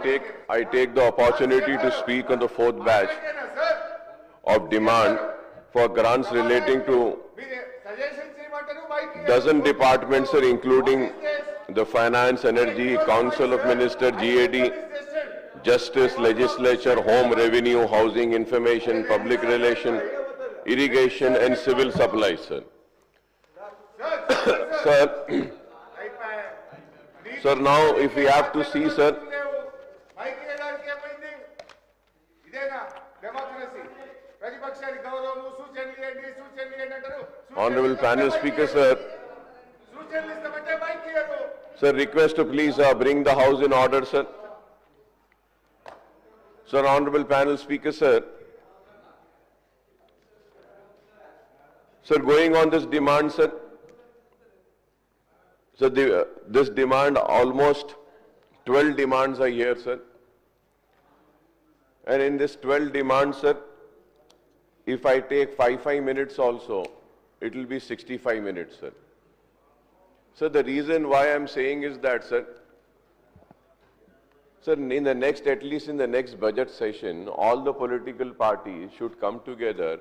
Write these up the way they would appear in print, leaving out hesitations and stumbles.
I take the opportunity to speak on the fourth batch of demand for grants relating to dozen departments, sir, including the Finance, Energy, Council of Ministers, GAD, Justice, Legislature, Home, Revenue, Housing, Information, Public Relation, Irrigation and Civil Supplies, sir. Sir, now if we have to see, sir, Honorable Panel Speaker, sir. Sir, request to please bring the House in order, sir. Sir, Honorable Panel Speaker, sir. Sir, going on this demand, sir. So this demand, almost 12 demands are here, sir. And in this 12 demands, sir, if I take 5 minutes also, it will be 65 minutes, sir. So the reason why I'm saying is that, sir, in the next, at least in the next budget session, all the political parties should come together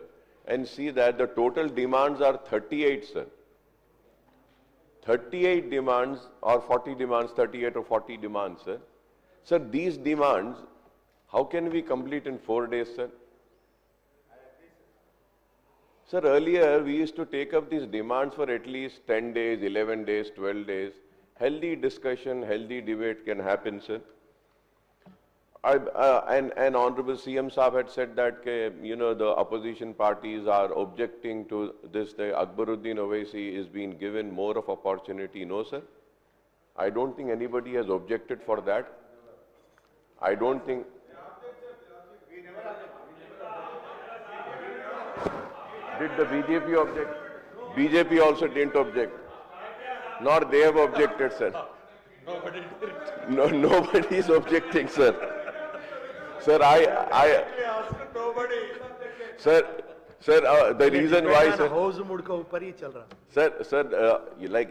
and see that the total demands are 38, sir. 38 demands or 40 demands, 38 or 40 demands, sir. Sir, these demands, how can we complete in 4 days, sir? Sir, earlier we used to take up these demands for at least 10 days, 11 days, 12 days. Healthy discussion, healthy debate can happen, sir. And Honorable CM Saab had said that, the opposition parties are objecting to this. The Akbaruddin Owaisi is being given more of opportunity. No, sir. I don't think anybody has objected for that. I don't think. Did the BJP object? BJP also didn't object. Nor they have objected, sir. Nobody did. No, nobody is objecting, sir. Sir, the reason why, sir,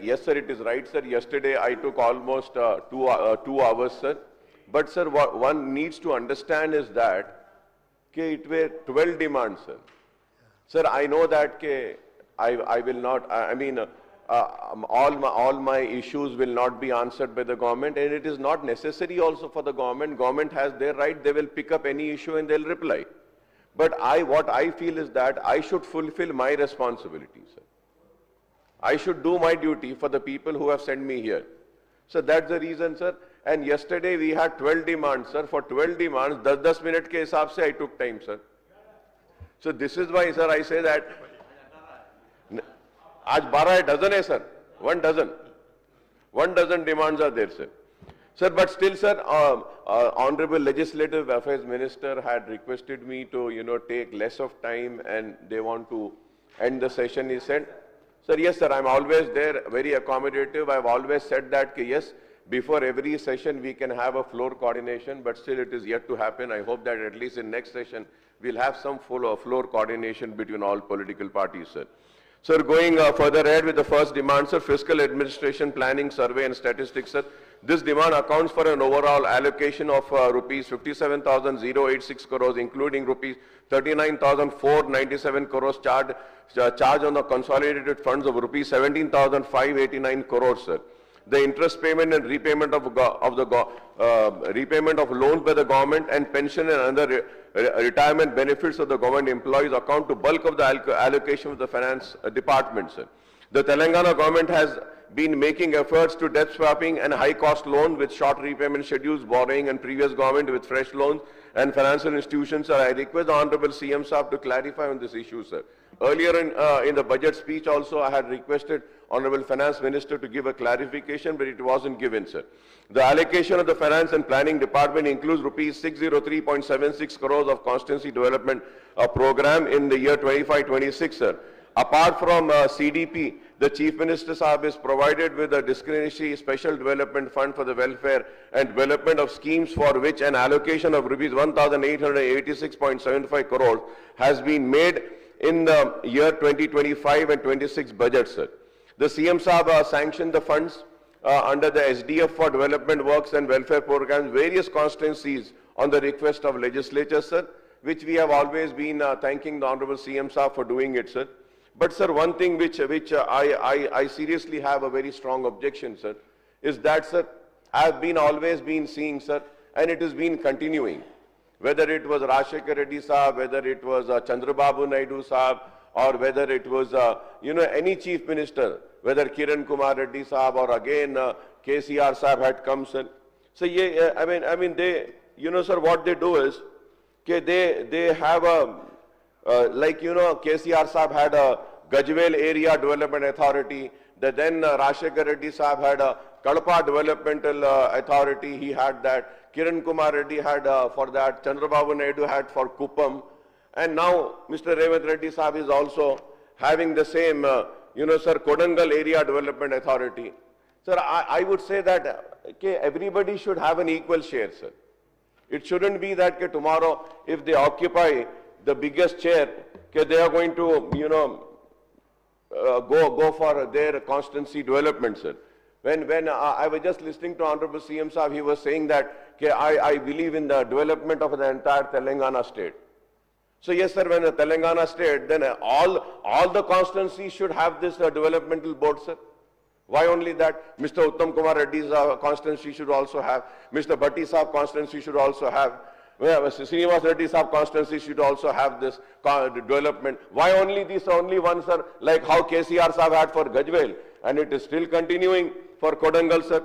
yes, sir, it is right, sir. Yesterday I took almost 2 hours, sir. But, sir, what one needs to understand is that it were 12 demands, sir. Sir, I know that I will not, all my issues will not be answered by the government, and it is not necessary also for the government. Government has their right, they will pick up any issue and they'll reply. But what I feel is that I should fulfill my responsibility, sir. I should do my duty for the people who have sent me here. So that's the reason, sir. And yesterday we had 12 demands, sir. For 12 demands, 10 minutes ke hisab se I took time, sir. So this is why, sir, I say that आज 12 dozen hai, sir. 1 dozen. 1 dozen demands are there, sir. Sir, but still, sir, Honorable Legislative Affairs Minister had requested me to, take less of time and they want to end the session, he said. Sir, yes, sir, I'm always there, very accommodative. I've always said that, yes, before every session we can have a floor coordination, but still it is yet to happen. I hope that at least in next session we'll have some floor coordination between all political parties, sir. Sir, going further ahead with the first demand, sir, fiscal administration, planning, survey and statistics, sir. This demand accounts for an overall allocation of rupees 57,086 crores, including rupees 39,497 crores charge on the consolidated funds of rupees 17,589 crores, sir. The interest payment and repayment of repayment of loans by the government and pension and other retirement benefits of the government employees account to bulk of the allocation of the finance department, sir. The Telangana government has been making efforts to debt swapping and high-cost loans with short repayment schedules, borrowing, and previous government with fresh loans and financial institutions. Sir, I request the Honorable CM Saab to clarify on this issue, sir. Earlier in the budget speech also, I had requested Honorable Finance Minister to give a clarification, but it wasn't given, sir. The allocation of the Finance and Planning Department includes rupees 603.76 crores of Constituency Development Program in the year 25-26, sir. Apart from CDP, the Chief Minister Saab is provided with a discretionary special development fund for the welfare and development of schemes for which an allocation of rupees 1,886.75 crores has been made in the year 2025 and 26 budget, sir. The CM Saab sanctioned the funds under the SDF for development works and welfare programs, various constituencies on the request of legislature, sir, which we have always been thanking the Honorable CM Saab for doing it, sir. But, sir, one thing which I seriously have a very strong objection, sir, is that, sir, I have always been seeing, sir, and it has been continuing, whether it was Rajshekar Reddy Saab, whether it was Chandrababu Naidu Saab, or whether it was, any chief minister, whether Kiran Kumar Reddy Saab or again KCR Saab had come, sir. So, yeah, I mean, they, sir, what they do is, they have a, KCR Saab had a Gajwel Area Development Authority, then Rajshekar Reddy Saab had a Kadapa Developmental Authority, he had that, Kiran Kumar Reddy had for that, Chandrababu Naidu had for Kuppam, and now Mr. Revanth Reddy Saab is also having the same, sir, Kodangal Area Development Authority. Sir, I would say that everybody should have an equal share, sir. It shouldn't be that tomorrow, if they occupy the biggest chair, they are going to, go for their constituency development, sir. When I was just listening to Honorable CM Saab, he was saying that I believe in the development of the entire Telangana state. So yes, sir, when the Telangana state, then all the constituencies should have this developmental board, sir. Why only that? Mr. Uttam Kumar Reddy's constituency should also have, Mr. Bhatti Saab constituency should also have, Mr. Srinivas Reddy Saab constituency should also have this development. Why only this only one, sir, like how KCR Saab had for Gajwel, and it is still continuing for Kodangal, sir.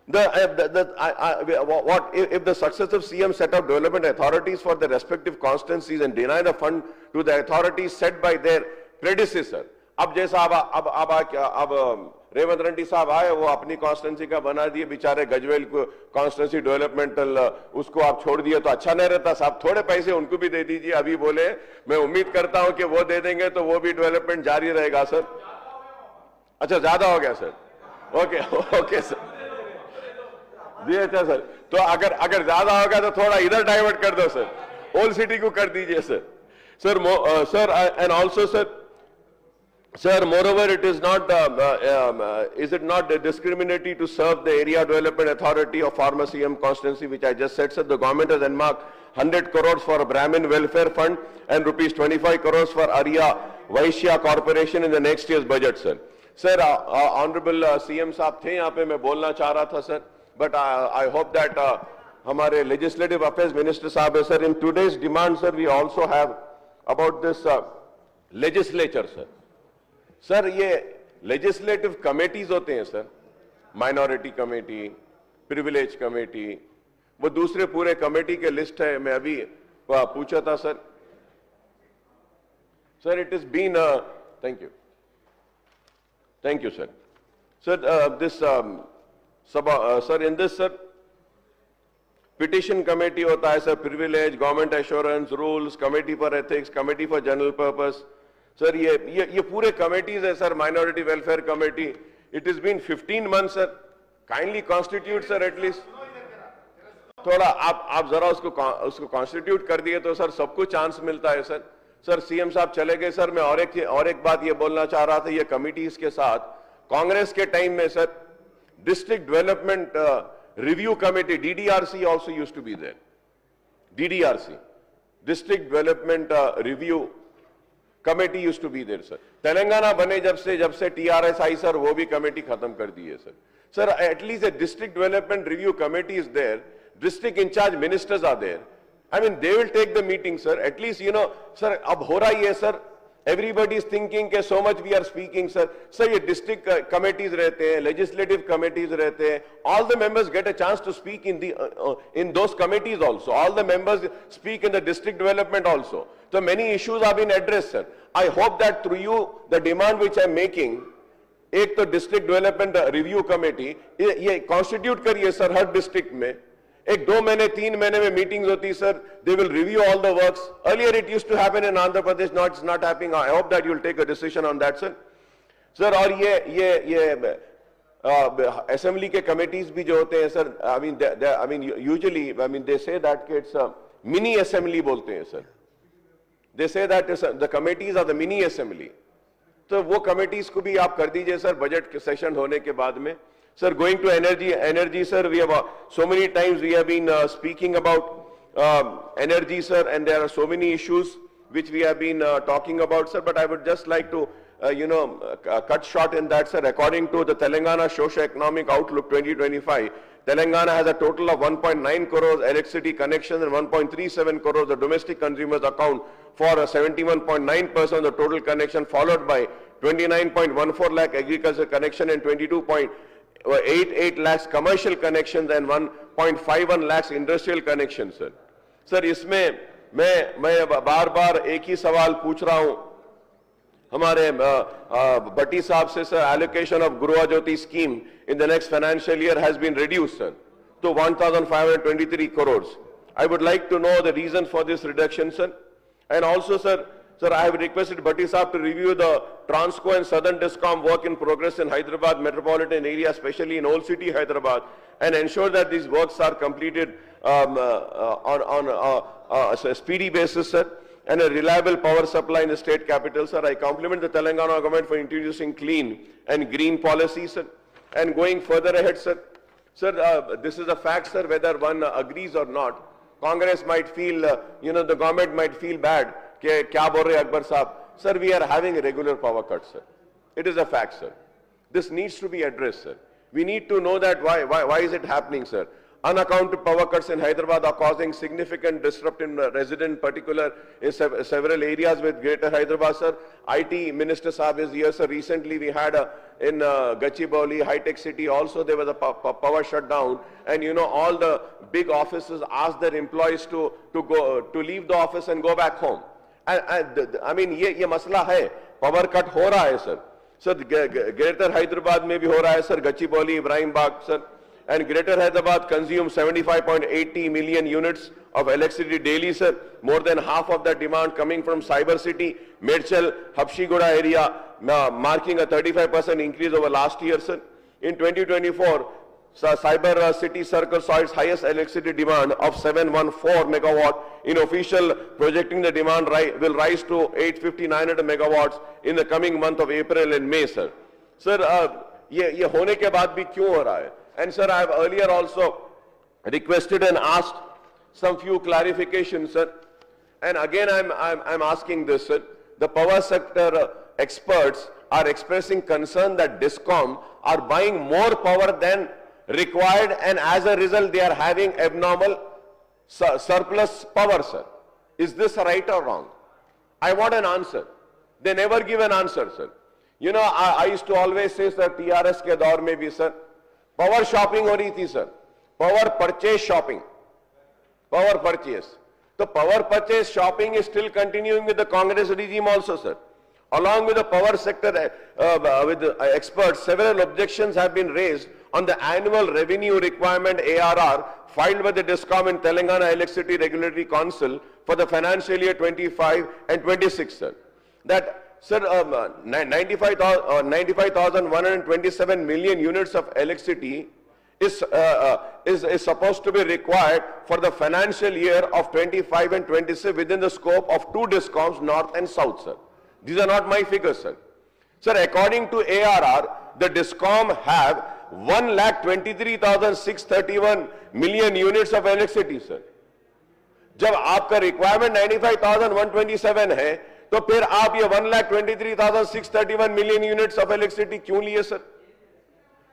If the successive CM set up development authorities for the respective constituencies and deny the fund to the authorities set by their predecessor, अब जैसा अब रेवंत रेड्डी साहब आए, वो अपनी constituency का बना दिए, बेचारे गजवेल को कॉन्स्टिट्यूंसी डेवलपमेंटल उसको आप छोड़ दिए तो अच्छा नहीं रहता साहब, थोड़े पैसे उनको भी दे दीजिए। अभी बोले, मैं उम्मीद करता हूं कि वो दे देंगे तो वो भी डेवलपमेंट जारी रहेगा सर। अच्छा, ज्यादा हो गया सर, ओके ओके सर जी, अच्छा सर, तो अगर ज्यादा होगा तो थोड़ा इधर डाइवर्ट कर दो सर, ओल्ड सिटी को कर दीजिए sir. Sir and also sir, Sir, moreover, it is not, is it not discriminatory to serve the Area Development Authority of former CM constituency, which I just said, sir? The government has earmarked 100 crores for Brahmin Welfare Fund and rupees 25 crores for Arya Vaishya Corporation in the next year's budget, sir. Sir, Honorable CM Saab the यहाँ पे मैं बोलना चाह रहा था, sir, but I hope that हमारे Legislative Affairs Minister साहब है, sir. In today's demand, sir, we also have about this legislature, sir. Sir, ये लेजिस्लेटिव कमेटीज होते हैं sir, minority committee, privilege committee, वो दूसरे पूरे कमेटी के लिस्ट है। मैं अभी पूछा था sir, sir it is been, thank you sir. Sir this sir in this sir petition committee होता है sir, privilege, government assurance, rules, committee for ethics, committee for general purpose. Sir ये पूरे कमेटीज है sir, minority welfare committee. It is been 15 months sir, kindly constitute sir, at least थोड़ा आप जरा उसको constitute कर दिए तो सर सबको चांस मिलता है सर। सर सीएम साहब चले गए सर, मैं और एक बात ये बोलना चाह रहा था, ये कमिटीज के साथ कांग्रेस के टाइम में sir district development review committee, DDRC also used to be there, DDRC, district development review committee used to be there sir. Telangana बने जब से TRS आई सर, वो भी कमेटी खत्म कर दी है sir. Sir at least a district development review committee is there, district incharge ministers are there, I mean they will take the meeting sir, at least sir अब हो रहा ही है सर, एवरीबडी इज थिंकिंग के so much we are speaking sir. Sir ये district committees रहते हैं, legislative committees रहते हैं, all the members get a chance to speak in those committees also, all the members speak in the district development also. So many issues have been addressed, sir. I hope that through you, the demand which I am making, एक तो district development review committee ये constitute करिए sir, हर district में एक 2 महीने 3 महीने में मीटिंग्स होती sir, they will review all the works. Earlier it used to happen in Andhra Pradesh, not it's not happening. I hope that you will take a decision on that sir. Sir और ये assembly के committees भी जो होते हैं sir, I mean usually they say that it's mini assembly बोलते हैं sir, they say that the committees are the mini assembly, तो वो कमेटीज को भी आप कर दीजिए सर बजट सेशन होने के बाद में। Sir, going to energy, sir, we have so many times we have been speaking about energy, sir, and there are so many issues which we have been talking about, sir. But I would just like to, cut short in that, sir. According to the Telangana Socio-Economic Outlook 2025, Telangana has a total of 1.9 crores electricity connections and 1.37 crores the domestic consumers account for 71.9% of the total connection, followed by 29.14 lakh agriculture connection and 22.88 lakhs commercial connections and 1.51 lakhs industrial connections, sir. Sir, इसमें मैं बार-बार एक ही सवाल पूछ रहा हूं हमारे भट्टी साहब से, sir. Allocation of Gurva Jyoti scheme in the next financial year has been reduced, sir, to 1,523 crores. I would like to know the reason for this reduction, sir. And also, sir, I have requested Bhatti Saab to review the Transco and Southern Discom work in progress in Hyderabad metropolitan area, especially in Old City, Hyderabad, and ensure that these works are completed on a speedy basis, sir, and a reliable power supply in the state capital, sir. I compliment the Telangana government for introducing clean and green policies, sir. And going further ahead, sir, this is a fact, sir, whether one agrees or not. Congress might feel, the government might feel bad. Kya bol rahe Akbar Saab? Sir, we are having regular power cuts, sir. It is a fact, sir. This needs to be addressed, sir. We need to know that why is it happening, sir. Unaccounted power cuts in Hyderabad are causing significant disruption in resident, particular in several areas with Greater Hyderabad, sir. IT Minister Saab is here, sir. Recently we had in Gachibowli, High-Tech City also there was a power shutdown, and all the big offices asked their employees to leave the office and go back home. I mean ये मसला है, power cut हो रहा है, sir. Sir, Greater Hyderabad में भी हो रहा है, sir. Gachibowli, Ibrahim Bagh, sir. And Greater Hyderabad consumes 75.80 million units of electricity daily, sir. More than half of that demand coming from Cyber City, Medchal, Habshigoda area, marking a 35% increase over last year, sir. In 2024, Cyber City Circle saw its highest electricity demand of 714 megawatt. In official projecting the demand will rise to 850-900 megawatts in the coming month of April and May, sir. Sir, ये होने के बाद भी क्यों हो रहा है? And sir, I have earlier also requested and asked some few clarifications, sir. And again, I'm asking this, sir. The power sector experts are expressing concern that DISCOM are buying more power than required, and as a result, they are having abnormal surplus power, sir. Is this right or wrong? I want an answer. They never give an answer, sir. I used to always say, sir, TRS के दौर में भी, sir, power shopping हो रही थी, sir. Power purchase shopping. Power purchase. The power purchase shopping is still continuing with the Congress regime also, sir. Along with the power sector, with the experts, several objections have been raised on the annual revenue requirement ARR filed by the DISCOM and Telangana Electricity Regulatory Council for the financial year 25 and 26, sir. That, sir, 95,127 million units of electricity is supposed to be required for the financial year of 25 and 26 within the scope of two DISCOMs, North and South, sir. These are not my figures, sir. Sir, according to ARR, the DISCOM have 1,23,631 million units of electricity, sir. जब आपका requirement 95,127 है, तो फिर आप ये 1,23,631 million units of electricity क्यों लिए, sir?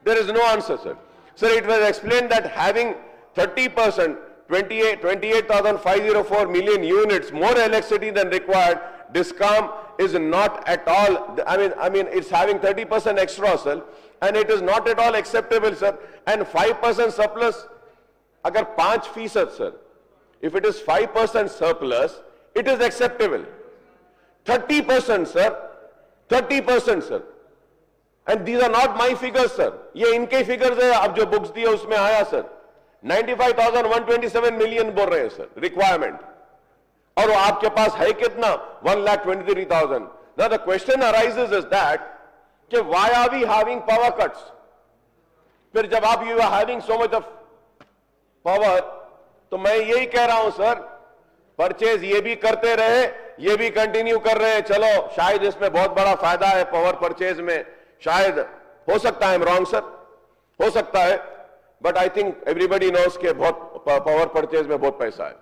There is no answer, sir. Sir, it was explained that having 30%, 28,504 million units more electricity than required, DISCOM is not at all, I mean, it's having 30% extra, sir, and it is not at all acceptable, sir. And 5% surplus, agar 5%, sir, if it is 5% surplus, it is acceptable. 30%, sir, 30%, sir. And these are not my figures, sir. ये इनके figures है, अब जो books दिए उसमें आया, sir. 95,127 million बोल रहे हैं, sir, requirement. और वो आपके पास है कितना? 1,23,000. Now the question arises is that, कि why are we having power cuts? फिर जब आप you are having so much of power, तो मैं यही कह रहा हूं, sir, परचेज ये भी करते रहे, ये भी कंटिन्यू कर रहे हैं. चलो, शायद इसमें बहुत बड़ा फायदा है पावर परचेज में. शायद हो सकता है, I'm wrong, sir. हो सकता है, but I think everybody knows कि बहुत power purchase में बहुत पैसा है.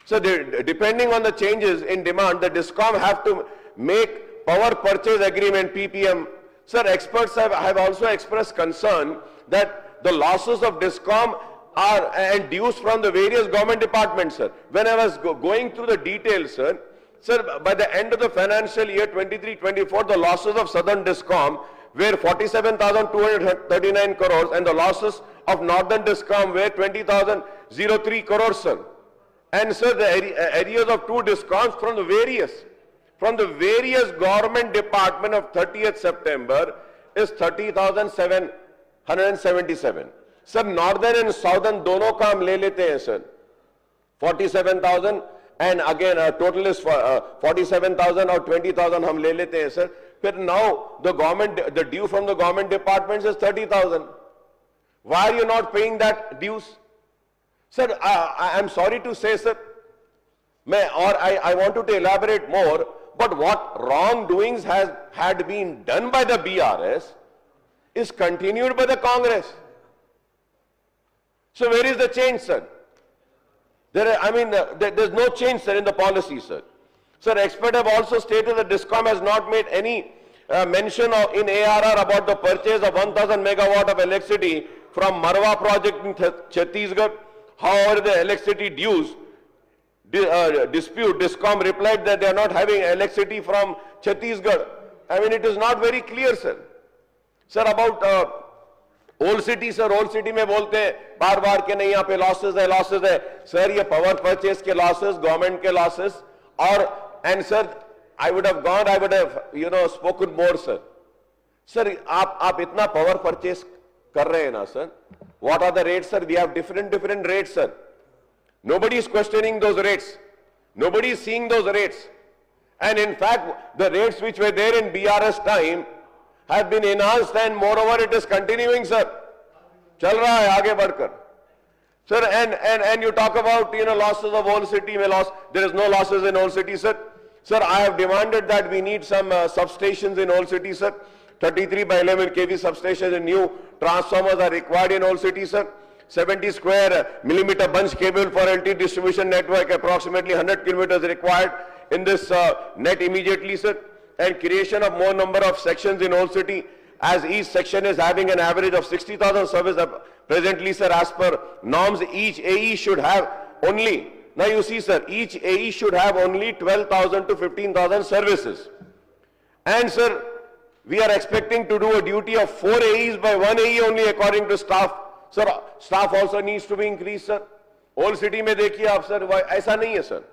So depending on the changes in demand, the DISCOM have to make power purchase agreement (PPM). Sir, experts have also expressed concern that the losses of DISCOM are and dues from the various government departments, sir. When I was going through the details, sir, by the end of the financial year 23-24, the losses of Southern DISCOM were 47,239 crores, and the losses of Northern DISCOM were 20,003 crores, sir. And sir, the areas of two DISCOMs from the various government department of 30th September is 30,777. Sir, Northern and Southern दोनों का हम ले लेते हैं, sir. 47,000 and again total is 47,000 or 20,000 हम ले लेते हैं, sir. But now the due from the government departments is 30,000. Why are you not paying that dues? Sir, I am sorry to say, sir, I wanted to elaborate more, but what wrongdoings had been done by the BRS is continued by the Congress. So where is the change, sir? There's no change, sir, in the policy, sir. Sir, experts have also stated that DISCOM has not made any mention in ARR about the purchase of 1,000 megawatt of electricity from Marwa project in Chhattisgarh. However, the electricity dues dispute, DISCOM replied that they are not having electricity from Chhattisgarh. It is not very clear, sir. Sir, about old city, sir old city में बोलते हैं बार बार के नहीं यहाँ पे losses है. Sir ये power purchase के लॉसेस, गवर्नमेंट के लॉसेस, और and sir I would have spoken more, sir. Sir आप इतना पावर परचेज कर रहे हैं ना, sir. What are the rates, sir? We have different rates, sir. Nobody is questioning those rates, nobody is seeing those rates, and in fact the rates which were there in BRS time have been enhanced, and moreover it is continuing, sir. चल रहा है आगे बढ़कर, sir. And you talk about losses of old city में loss. There is no losses in old city, sir. Sir, I have demanded that we need some substations in old city, sir. 33 by 11 kV substations and new transformers are required in old city, sir. 70 square millimeter bunch cable for LT distribution network, approximately 100 kilometers required in this net immediately, sir. And creation of more number of sections in old city, as each section is having an average of 60,000 service presently, sir. As per norms, each AE should have only, now you see, sir, each AE should have only 12,000 to 15,000 services. And sir, we are expecting to do a duty of 4 AEs by 1 AE only according to staff. Sir, staff also needs to be increased, sir. Old city में देखिए आप, sir, ऐसा नहीं है, sir.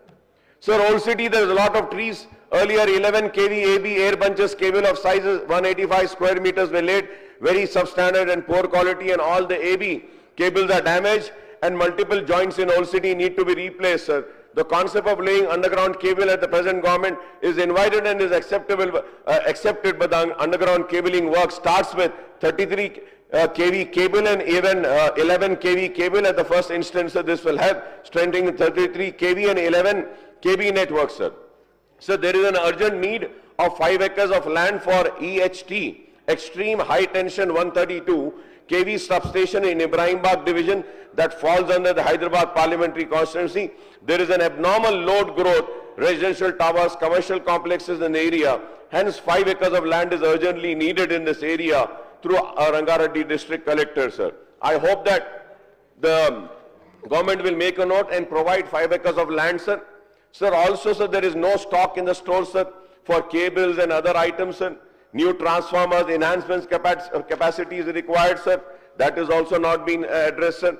Sir, old city, there is a lot of trees. Earlier 11 kV AB air bunches cable of sizes 185 square meters were laid, very substandard and poor quality, and all the AB cables are damaged, and multiple joints in old city need to be replaced, sir. The concept of laying underground cable at the present government is invited and is accepted, but the underground cabling work starts with 33 kV cable and even 11 kV cable at the first instance. So this will help strengthening 33 kV and 11 kV network, sir. So there is an urgent need of 5 acres of land for EHT, Extreme High Tension 132 kV substation in Ibrahimbag division that falls under the Hyderabad parliamentary constituency. There is an abnormal load growth, residential towers, commercial complexes in the area. Hence 5 acres of land is urgently needed in this area through Rangareddy district collector, sir. I hope that the government will make a note and provide 5 acres of land, sir. Sir, also, sir, there is no stock in the store, sir, for cables and other items, sir. New transformers, enhancements, capacity is required, sir. That is also not been addressed, sir.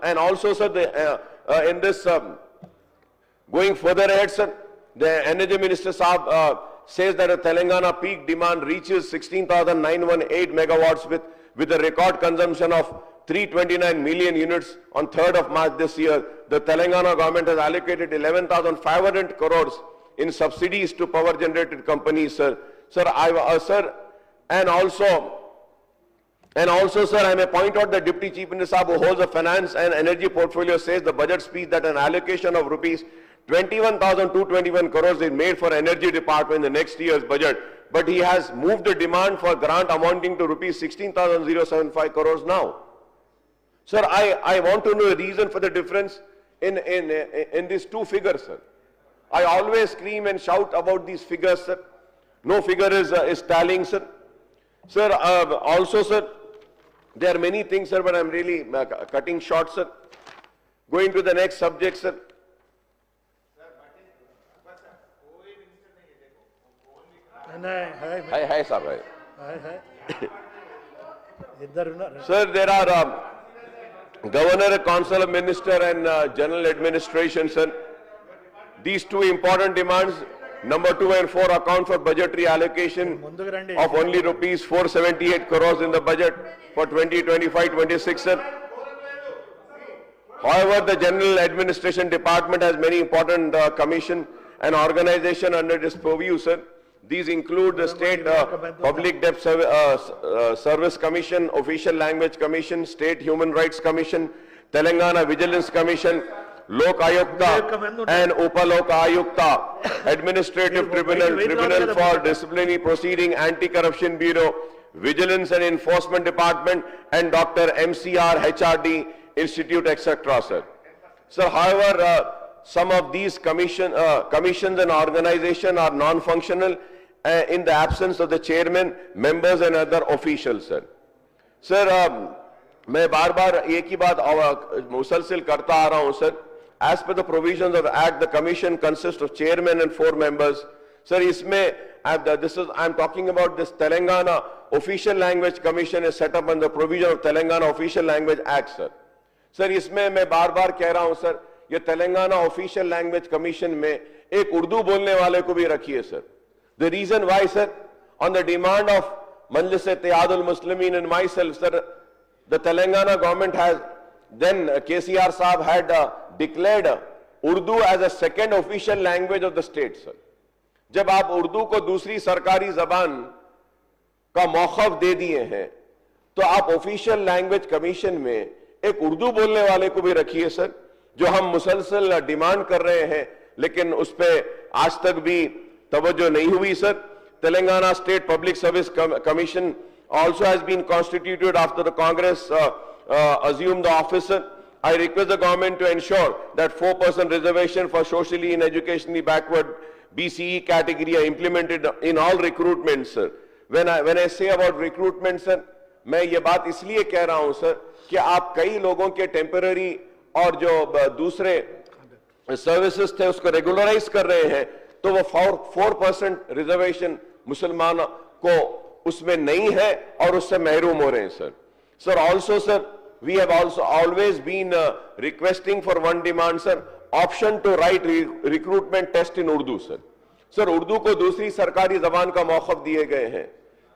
And also, sir, in this, going further ahead, sir, the Energy Minister Saab says that a Telangana peak demand reaches 16,918 megawatts with a record consumption of 329 million units on 3rd of March this year. The Telangana government has allocated 11,500 crores in subsidies to power generated companies, sir. Sir, and also, sir, I may point out that Deputy Chief Minister who holds a finance and energy portfolio says the budget speech that an allocation of rupees 21,221 crores is made for energy department in the next year's budget. but he has moved the demand for grant amounting to rupees 16,075 crores now. Sir, I want to know the reason for the difference in these two figures, sir. I always scream and shout about these figures, sir. No figure is tallying, sir. Sir, also, sir, there are many things, sir, but I'm really cutting short, sir. Going to the next subject, sir. Hi, sir. Sir, there are Governor, Council, Minister, and General Administration, sir. These two important demands, number 2 and 4, account for budgetary allocation of only rupees 478 crores in the budget for 2025-26, sir. However, the General Administration Department has many important commission and organization under its purview, sir. These include the State Public Debt Service Commission, Official Language Commission, State Human Rights Commission, Telangana Vigilance Commission, Lok Ayukta and Upalok Ayukta, Administrative Tribunal for Disciplinary Proceeding, Anti-Corruption Bureau, Vigilance and Enforcement Department, and Dr. MCR HRD Institute, etc., sir. Sir, however, some of these commissions and organizations are non-functional in the absence of the chairman, members and other officials, sir. Sir, मैं बार-बार एक ही बात मुसलसिल करता आ रहा हूं, sir. As per the provisions of the Act, the commission consists of chairman and 4 members. Sir, इसमें I'm talking about this Telangana Official Language Commission is set up under the provision of Telangana Official Language Act, sir. Sir, इसमें मैं बार-बार कह रहा हूं, sir, ये Telangana official language commission में एक उर्दू बोलने वाले को भी रखिए, sir. The reason why, sir, on the demand of Majlis Ittihadul Muslimin and myself, sir, the Telangana government has, then KCR Saab had declared Urdu as a second official language of the state, sir. जब आप उर्दू को दूसरी सरकारी जबान का मौखफ दे दिए हैं, तो आप ऑफिशियल लैंग्वेज कमीशन में एक उर्दू बोलने वाले को भी रखिए, सर, जो हम मुसलसल डिमांड कर रहे हैं, लेकिन उस पर आज तक भी तवज्जो नहीं हुई, sir. Telangana State Public Service Commission also has been constituted after the Congress assumed the office. I request the government to ensure that 4% reservation for socially and educationally backward BCE category are implemented in all recruitments, sir. When I say about recruitment, sir, मैं ये बात इसलिए कह रहा हूं, sir, कि आप कई लोगों के टेम्पररी और जो दूसरे सर्विसेज थे उसको रेगुलराइज कर रहे हैं, तो वो 4% रिजर्वेशन मुसलमान को उसमें नहीं है और उससे महरूम हो रहे हैं, sir. Sir, also, sir, we have also always been requesting for one demand, sir, option to write recruitment test in Urdu, sir. Sir, Urdu को दूसरी सरकारी जबान का मौखफ दिए गए हैं.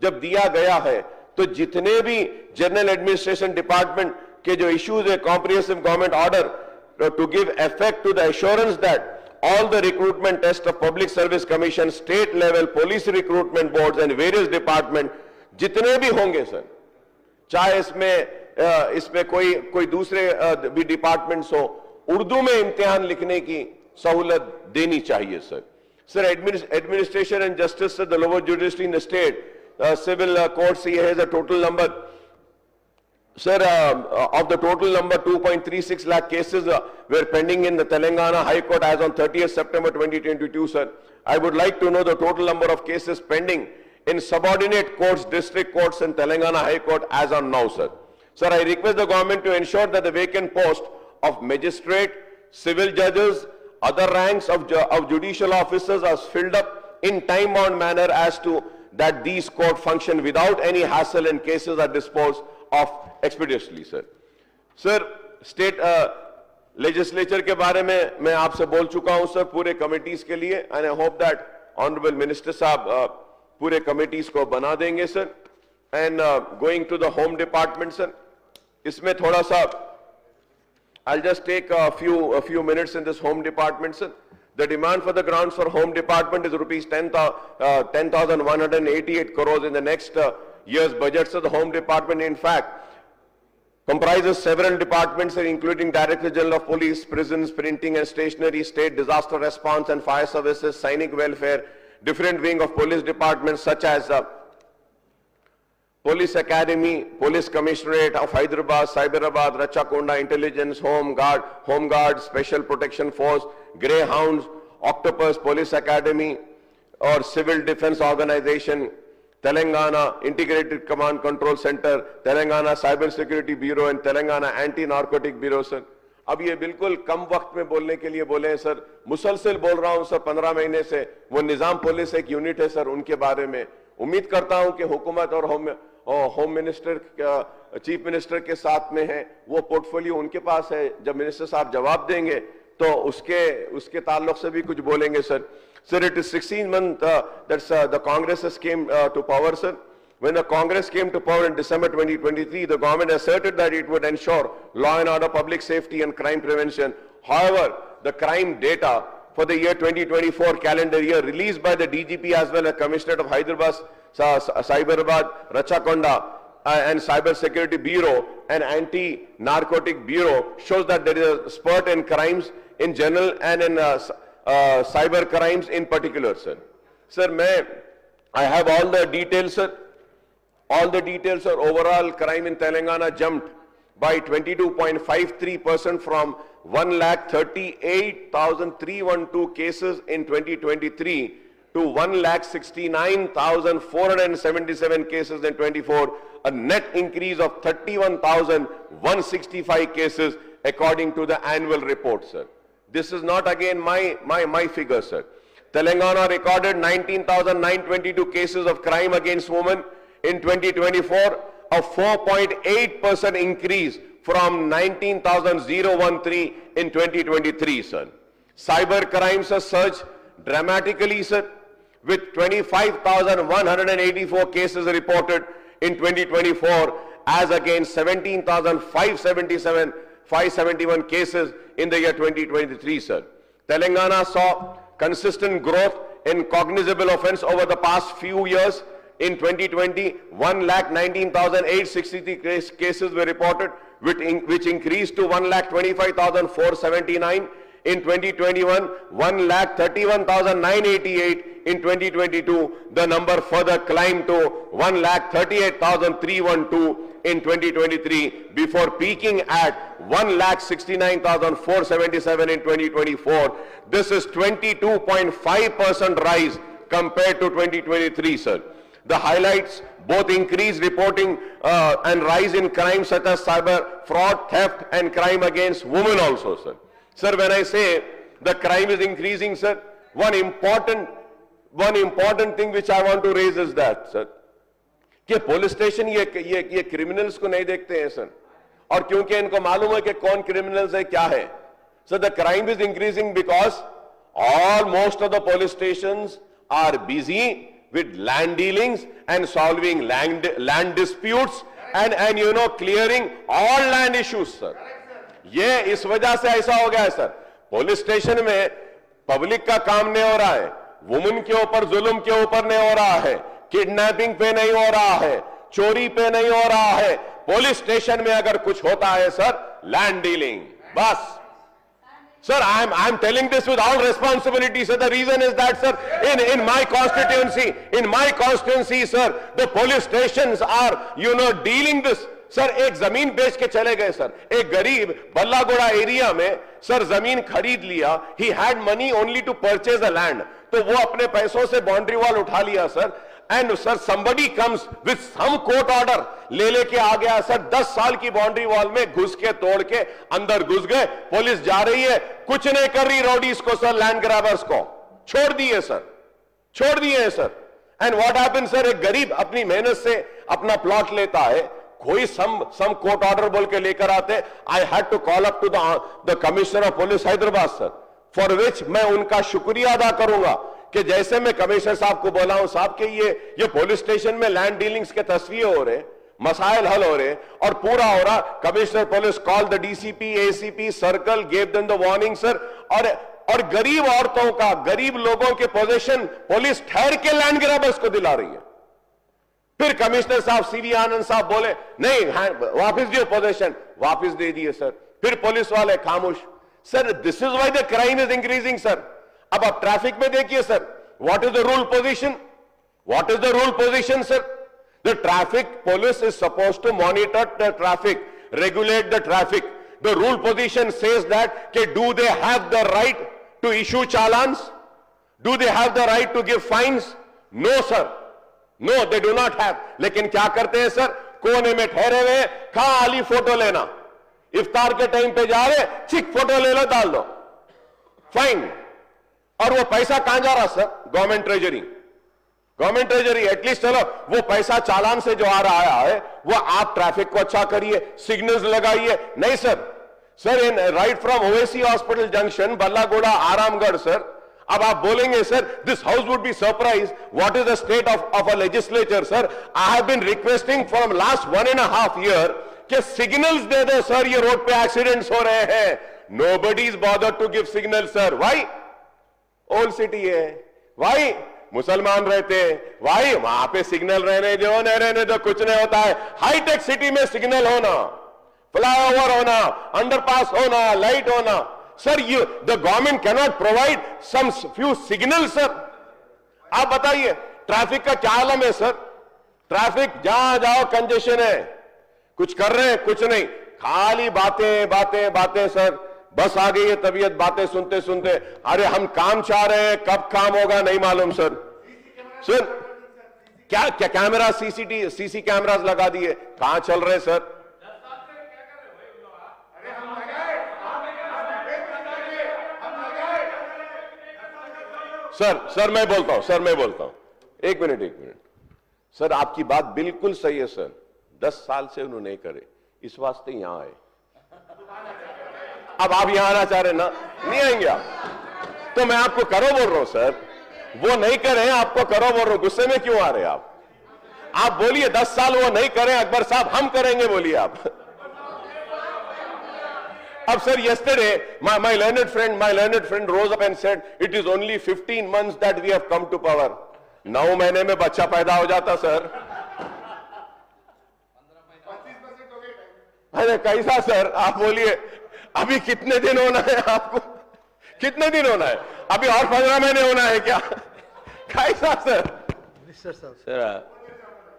जब दिया गया है तो जितने भी जनरल एडमिनिस्ट्रेशन डिपार्टमेंट के जो इश्यूज है, comprehensive government order to give effect to the assurance that all the recruitment tests of Public Service Commission, state level, police recruitment boards and various department, जितने भी होंगे, सर, चाहे इसमें कोई दूसरे भी डिपार्टमेंट्स हो, उर्दू में इम्तिहान लिखने की सहूलत देनी चाहिए, sir. Sir, administration and justice, sir, the lower judiciary in the state, civil courts, he has a total number. Sir, of the total number, 2.36 lakh cases were pending in the Telangana High Court as on 30th September 2022, sir. I would like to know the total number of cases pending in subordinate courts, district courts and Telangana High Court as on now, sir. Sir, I request the government to ensure that the vacant post of magistrate, civil judges, other ranks of judicial officers are filled up in time-bound manner as to that these courts function without any hassle and cases are disposed of expeditiously, sir. Sir, state legislature के बारे में मैं आपसे बोल चुका हूं, sir, पूरे committees के लिए, and I hope that honorable minister साहब पूरे committees को बना देंगे, sir. And going to the home department, sir, इसमें थोड़ा सा I'll just take a few minutes in this home department, sir. The demand for the grants for home department is rupees 10,188 crores in the next year's budget. So the home department, in fact, comprises several departments, including Director General of Police, Prisons, Printing and Stationery, State Disaster Response and Fire Services, Sainik Welfare, different wing of police departments such as Police Academy, Police Commissionerate of Hyderabad, Cyberabad, Rachakonda, Intelligence, Home Guard, Special Protection Force, Greyhounds, Octopus, Police Academy, or Civil Defense Organization, Telangana Integrated Command Control Center, Telangana Cyber Security Bureau and Telangana Anti-Narcotic Bureau, sir. अब ये बिल्कुल कम वक्त में बोलने के लिए बोले हैं सर, मुसलसल बोल रहा हूं सर 15 महीने से। वो निजाम पुलिस एक यूनिट है सर, उनके बारे में उम्मीद करता हूं कि हुकूमत और होम मिनिस्टर, चीफ मिनिस्टर के साथ में है, वो पोर्टफोलियो उनके पास है। जब मिनिस्टर साहब जवाब देंगे तो उसके ताल्लुक से भी कुछ बोलेंगे sir. Sir, it is 16 months that the Congress has came to power, sir. When the Congress came to power in December 2023, the government asserted that it would ensure law and order, public safety and crime prevention. However, the crime data for the year 2024 calendar year released by the DGP as well as Commissioner of Hyderabad, Cyberabad, Rachakonda and Cyber Security Bureau and Anti-Narcotic Bureau shows that there is a spurt in crimes in general and in cyber crimes in particular, sir. Sir, I have all the details, sir. All the details, sir. Overall crime in Telangana jumped by 22.53% from 1,38,312 cases in 2023 to 1,69,477 cases in 24, a net increase of 31,165 cases according to the annual report, sir. This is not again my figure, sir. Telangana recorded 19,922 cases of crime against women in 2024, a 4.8% increase from 19,013 in 2023, sir. Cyber crimes have surged dramatically, sir, with 25,184 cases reported in 2024 as against 17,571 cases in the year 2023, sir. Telangana saw consistent growth in cognizable offense over the past few years. In 2020, 1,19,863 cases were reported, which increased to 1,25,479 in 2021, 1,31,988 in 2022. The number further climbed to 1,38,312 in 2023 before peaking at 1,69,477 in 2024. This is 22.5% rise compared to 2023, sir. The highlights both increased reporting and rise in crime such as cyber fraud, theft and crime against women also, sir. Sir, when I say the crime is increasing, sir, one important thing which I want to raise is that, sir, कि police station ये criminals को नहीं देखते हैं, sir, और क्योंकि इनको मालूम है कि कौन क्रिमिनल्स है, क्या है. So the crime is increasing because most of the police stations are busy with land dealings and solving land disputes and clearing all land issues, sir. ये इस वजह से ऐसा हो गया है, सर. पुलिस स्टेशन में पब्लिक का काम नहीं हो रहा है, वुमेन के ऊपर जुल्म के ऊपर नहीं हो रहा है, किडनैपिंग पे नहीं हो रहा है, चोरी पे नहीं हो रहा है. पुलिस स्टेशन में अगर कुछ होता है, सर, लैंड डीलिंग, बस. Sir, I'm telling this with all responsibility, sir. The reason is that, sir, in my constituency, sir, the police stations are, dealing this. Sir, एक जमीन बेच के चले गए, सर. एक गरीब बल्लागोड़ा एरिया में, सर, जमीन खरीद लिया. He had money only to purchase the land. तो वो अपने पैसों से बाउंड्री वॉल उठा लिया, sir. And sir, somebody comes with some court order, लेके आ गया, सर. 10 साल की बाउंड्री वॉल में घुस के तोड़ के अंदर घुस गए. पुलिस जा रही है, कुछ नहीं कर रही रॉडीज को, सर, लैंड ग्रैबर्स को छोड़ दिए, सर, छोड़ दिए, sir. And what happened, sir, एक गरीब अपनी मेहनत से अपना प्लॉट लेता है, कोई सम कोर्ट ऑर्डर बोल के लेकर आते. I had to call up to the commissioner of police Hyderabad, sir, for which मैं उनका शुक्रिया अदा करूंगा कि जैसे मैं कमिश्नर साहब को बोला हूं, साहब के ये पुलिस स्टेशन में लैंड डीलिंग्स के तस्वीर हो रहे, मसाइल हल हो रहे और पूरा हो रहा. Commissioner police call the DCP, ACP, circle, gave them the warning, sir. और गरीब औरतों का, गरीब लोगों के पोजीशन पुलिस ठहर के लैंड ग्रैबर्स को दिला रही है. फिर कमिश्नर साहब सीवी आनंद साहब बोले नहीं, वापस दियो पोजीशन, वापस दे दिए, सर. फिर पुलिस वाले खामोश. Sir, this is why the crime is increasing, sir. अब आप ट्रैफिक में देखिए, sir, What is the rule position? What is the rule position, sir? The traffic police is supposed to monitor the traffic, regulate the traffic. The rule position says that, do they have the right to issue challans? Do they have the right to give fines? No, sir. No, they do not have. लेकिन क्या करते हैं sir? कोने में ठहरे हुए, खाली photo लेना. इफ्तार के टाइम पे जा रहे, चिक फोटो ले लो, डाल दो, फाइन. और वो पैसा कहां जा रहा sir? Government treasury. Government treasury. At least चलो वो पैसा चालान से जो आ रहा है वो आप ट्रैफिक को अच्छा करिए, सिग्नल्स लगाइए. नहीं sir. Sir in right from Owaisi hospital junction, Ballagoda, Aramghar sir, अब आप बोलेंगे sir this house would be surprise what is the state of a legislature. Sir I have been requesting from last 1.5 years कि signals दे दो sir, ये road पे accidents हो रहे हैं. Nobody is bothered to give signal sir. Why? Old city है, why? मुसलमान रहते हैं, व्हाई? वहां पे सिग्नल रहने दो, नहीं रहने दो, कुछ नहीं होता है. हाईटेक सिटी में सिग्नल होना, फ्लाईओवर होना, अंडरपास होना, लाइट होना. Sir, the government cannot provide some few signals, sir. आप बताइए ट्रैफिक का क्या आलम है सर? ट्रैफिक जहां जाओ कंजेशन है. कुछ कर रहे हैं? कुछ नहीं, खाली बातें बातें बातें सर. बस आ गई है तबीयत बातें सुनते सुनते. अरे हम काम चाह रहे हैं, कब काम होगा नहीं मालूम सर. सर क्या क्या कैमरा, सीसी कैमरास लगा दिए, कहां चल रहे सर? सर मैं बोलता हूं, एक मिनट. सर आपकी बात बिल्कुल सही है सर. 10 साल से उन्होंने नहीं करे, इस वास्ते यहां आए. अब आप यहां आना चाह रहे ना, नहीं आएंगे आप. तो मैं आपको करो बोल रहा हूं सर, वो नहीं करे, आपको करो बोल रहा हूं. गुस्से में क्यों आ रहे आप? आप बोलिए 10 साल वो नहीं करें अकबर साहब, हम करेंगे, बोलिए आप. अब sir, yesterday my learned friend rose up and said it is only 15 months that we have come to power. 9 महीने में बच्चा पैदा हो जाता सर. अरे कैसा सर? आप बोलिए अभी कितने दिन होना है आपको? कितने दिन होना है? अभी और 15 महीने होना है क्या? कैसा sir? Sir,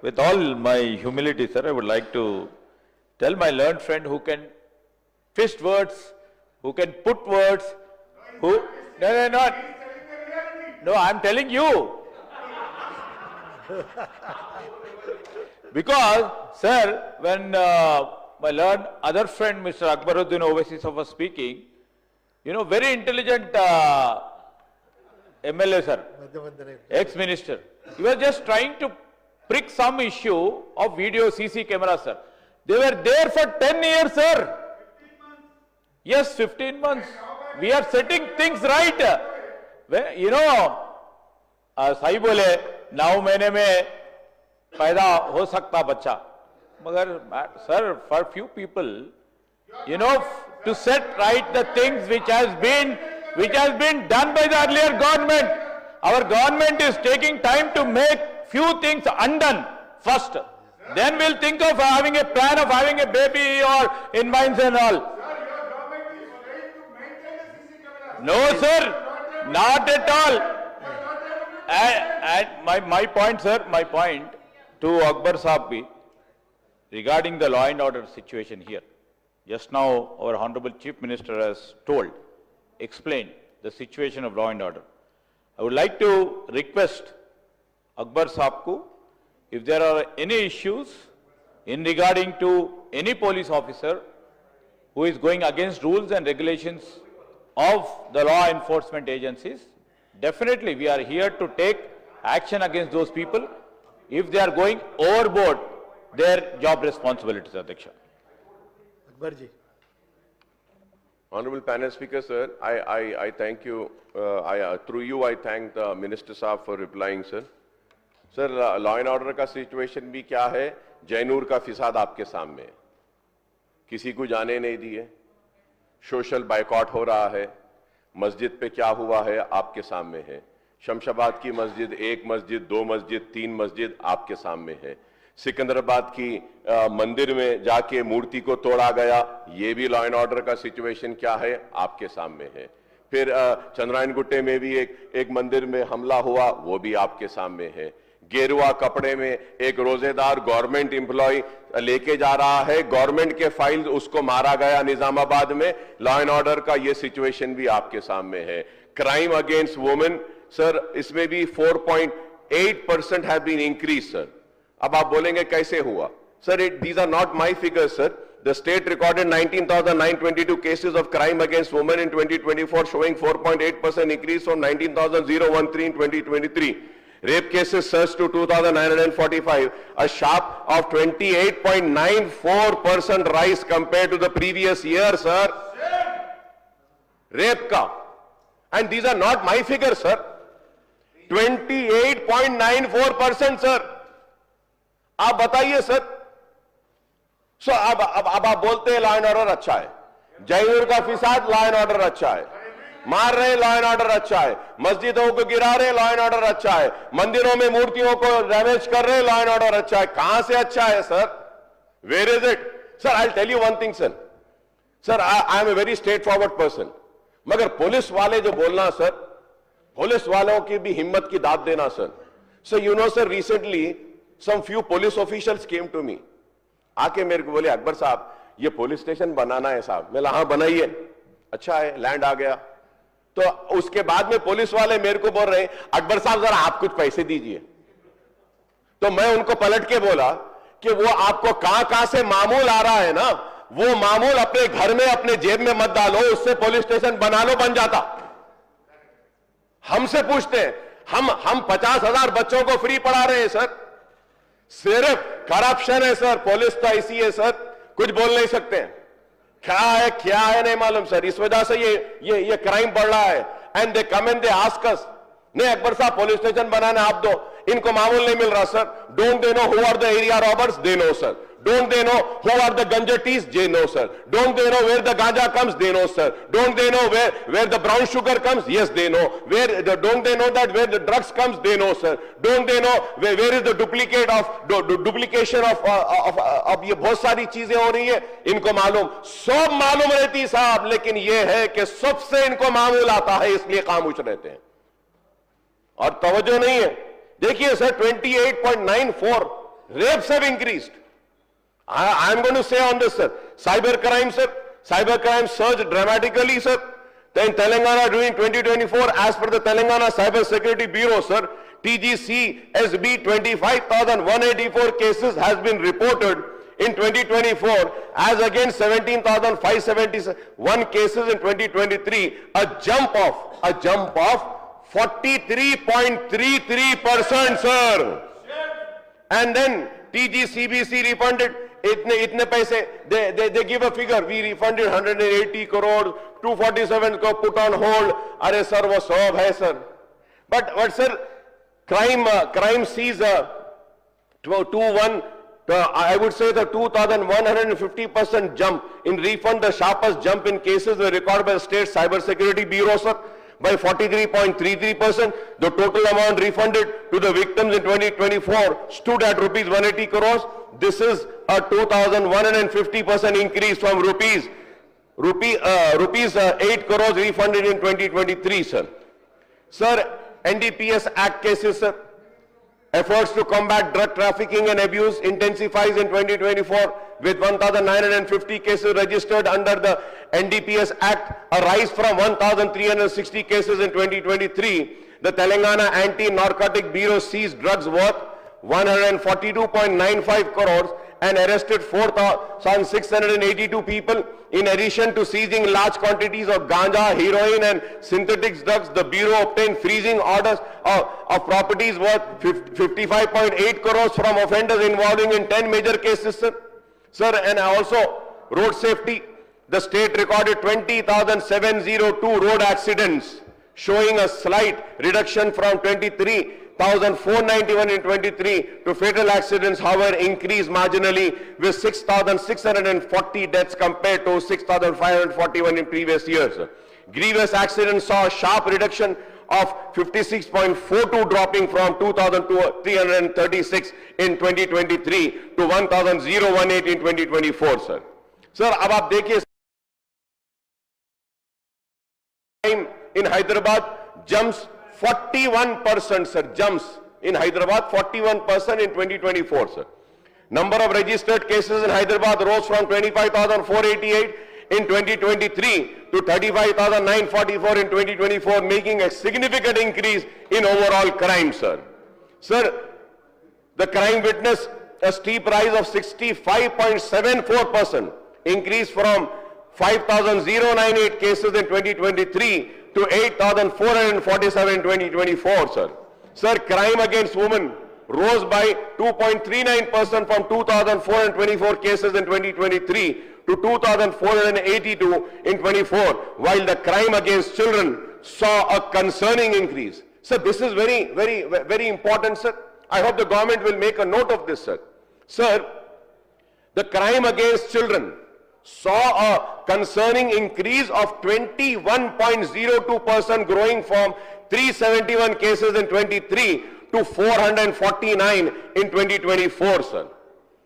with all my humility, sir, I would like to tell my learned friend who can twist words, who can put words, who... No, I'm telling you. Because, sir, when my learned other friend, Mr. Akbaruddin Owaisi was speaking, you know, very intelligent MLA, sir, ex-minister. He was just trying to prick some issue of video CC camera, sir. They were there for 10 years, sir. Yes, 15 months. We are setting things right. You know, सही बोले 9 महीने में पैदा हो सकता बच्चा, मगर sir, for few people, you know, to set right the things which has been done by the earlier government. Our government is taking time to make few things undone first. Then we'll think of having a plan of having a baby or invines and all. No, sir, not at all. And my point, sir, my point to Akbar Sahab bhi, regarding the law and order situation here. Just now, our Honorable Chief Minister has explained the situation of law and order. I would like to request Akbar Sahab ko, if there are any issues in regarding to any police officer who is going against rules and regulations of the law enforcement agencies, definitely we are here to take action against those people if they are going overboard their job responsibilities, Adhyaksha. Akbar ji. Honorable panel speaker, sir, I thank you. Through you, I thank the Minister Saab for replying, sir. Sir, law and order का situation भी क्या है? जैनूर का फिसाद आपके सामने है. किसी को जाने नहीं दिए, सोशल बायकॉट हो रहा है. मस्जिद पे क्या हुआ है आपके सामने है. शमशाबाद की मस्जिद, 1 मस्जिद, 2 मस्जिद, 3 मस्जिद आपके सामने है. सिकंदराबाद की मंदिर में जाके मूर्ति को तोड़ा गया, ये भी लॉ एंड ऑर्डर का सिचुएशन क्या है आपके सामने है. फिर चंद्रायन गुट्टे में भी एक मंदिर में हमला हुआ, वो भी आपके सामने है। गेरुआ कपड़े में एक रोजेदार गवर्नमेंट एम्प्लॉय लेके जा रहा है, गवर्नमेंट के फाइल, उसको मारा गया निजामाबाद में। लॉ एंड ऑर्डर का ये सिचुएशन भी आपके सामने है। क्राइम अगेंस्ट वुमेन सर, इसमें भी 4.8% हैव बीन इंक्रीज सर। अब आप बोलेंगे कैसे हुआ sir? These are not my figures sir. The state recorded 19,922 cases of crime against women in 2024, showing 4.8% increase from 19,013 in 2023. Rape cases surged to 2,945, a sharp of 28.94% rise compared to the previous year, sir. Rape ka. And these are not my figures, sir. 28.94%, sir. आप बताइए sir. सो अब आप बोलते हैं law and order अच्छा है, जयवीर का फिसाद law and order अच्छा है, मार रहे लॉ एंड ऑर्डर अच्छा है, मस्जिदों को गिरा रहे लॉ एंड ऑर्डर अच्छा है, मंदिरों में मूर्तियों को डैमेज कर रहे लॉ एंड ऑर्डर अच्छा है। कहां से अच्छा है sir? Where is it sir? I tell you one thing sir. Sir I am a very straightforward person, मगर पुलिस वाले जो बोलना सर, पुलिस वालों की भी हिम्मत की दाद देना sir. So you know sir, recently some few police officials came to me, आके मेरे को बोले अकबर साहब ये पुलिस स्टेशन बनाना है साहब। मैं हाँ बनाइए, अच्छा है, लैंड आ गया। तो उसके बाद में पुलिस वाले मेरे को बोल रहे हैं अकबर साहब जरा आप कुछ पैसे दीजिए। तो मैं उनको पलट के बोला कि वो आपको कहां से मामूल आ रहा है ना, वो मामूल अपने घर में अपने जेब में मत डालो, उससे पुलिस स्टेशन बना लो, बन जाता। हमसे पूछते हैं, हम 50,000 बच्चों को फ्री पढ़ा रहे हैं सर। सिर्फ करप्शन है सर, पुलिस तो ऐसी है सर, कुछ बोल नहीं सकते हैं। क्या है नहीं मालूम सर। इस वजह से ये क्राइम बढ़ रहा है। And they come and they ask us, नहीं अकबर साहब पुलिस स्टेशन बनाना आप दो, इनको मामूल नहीं मिल रहा sir. Don't they know who are the area robbers? They know sir. Don't they know who are the ganjatis? They know sir. Don't they know where the ganja comes? They know sir. Don't they know where the brown sugar comes? Yes they know. Don't they know that where the drugs comes? They know sir. Don't they know where is the duplication of ये बहुत सारी चीजें हो रही है, इनको मालूम, सब मालूम रहती साहब, लेकिन ये है कि सबसे इनको मामूल आता है, इसलिए खामोश रहते हैं और तवज्जो नहीं है। देखिए sir 28.94 rapes have increased. I am going to say on this, sir. Cyber crime, sir. Cyber crime surged dramatically, sir. In Telangana during 2024, as per the Telangana Cyber Security Bureau, sir, TGCSB 25,184 cases has been reported in 2024, as against 17,571 cases in 2023, a jump of 43.33%, sir. And then TGCBC refunded इतने पैसे, they give a figure, we refunded 180 crore, 247 को put on hold. अरे sir वो सब है sir, but sir crime sees a 2-1, I would say the 2,150% jump in refund. The sharpest jump in cases were recorded by the State Cyber Security Bureau, sir, by 43.33%. The total amount refunded to the victims in 2024 stood at rupees 180 crores. This is a 2,150% increase from rupees 8 crores refunded in 2023, sir. Sir, NDPS Act cases, sir. Efforts to combat drug trafficking and abuse intensifies in 2024 with 1,950 cases registered under the NDPS Act, a rise from 1,360 cases in 2023. The Telangana Anti-Narcotic Bureau seized drugs worth 142.95 crores and arrested 4,682 people. In addition to seizing large quantities of ganja, heroin and synthetic drugs, the Bureau obtained freezing orders of properties worth 55.8 crores from offenders involving in 10 major cases, sir. Sir, and also road safety. The state recorded 20,702 road accidents, showing a slight reduction from 23,491 in 23 to fatal accidents, however, increased marginally with 6,640 deaths compared to 6,541 in previous years. Grievous accidents saw a sharp reduction of 56.42, dropping from 2,336 in 2023 to 1,018 in 2024, sir. Sir, अब आप देखिए in Hyderabad jumps 41%, sir, jumps in Hyderabad 41% in 2024, sir. Number of registered cases in Hyderabad rose from 25,488 in 2023 to 35,944 in 2024, making a significant increase in overall crime, sir. Sir, the crime witnessed a steep rise of 65.74%, increase from 5,098 cases in 2023 to 8,447 in 2024, sir. Sir, crime against women rose by 2.39% from 2,424 cases in 2023 to 2,482 in 24, while the crime against children saw a concerning increase. Sir, this is very important, sir. I hope the government will make a note of this, sir. Sir, the crime against children saw a concerning increase of 21.02%, growing from 371 cases in 23 to 449 in 2024, sir.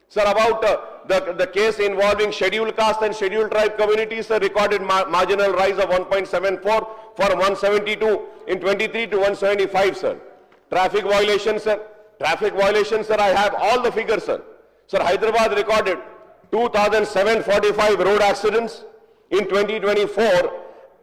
Sir, about the case involving scheduled caste and scheduled tribe communities, sir, recorded marginal rise of 1.74 for 172 in 23 to 175, sir. Traffic violations, sir. Traffic violations, sir, I have all the figures, sir. Sir, Hyderabad recorded 2,745 road accidents in 2024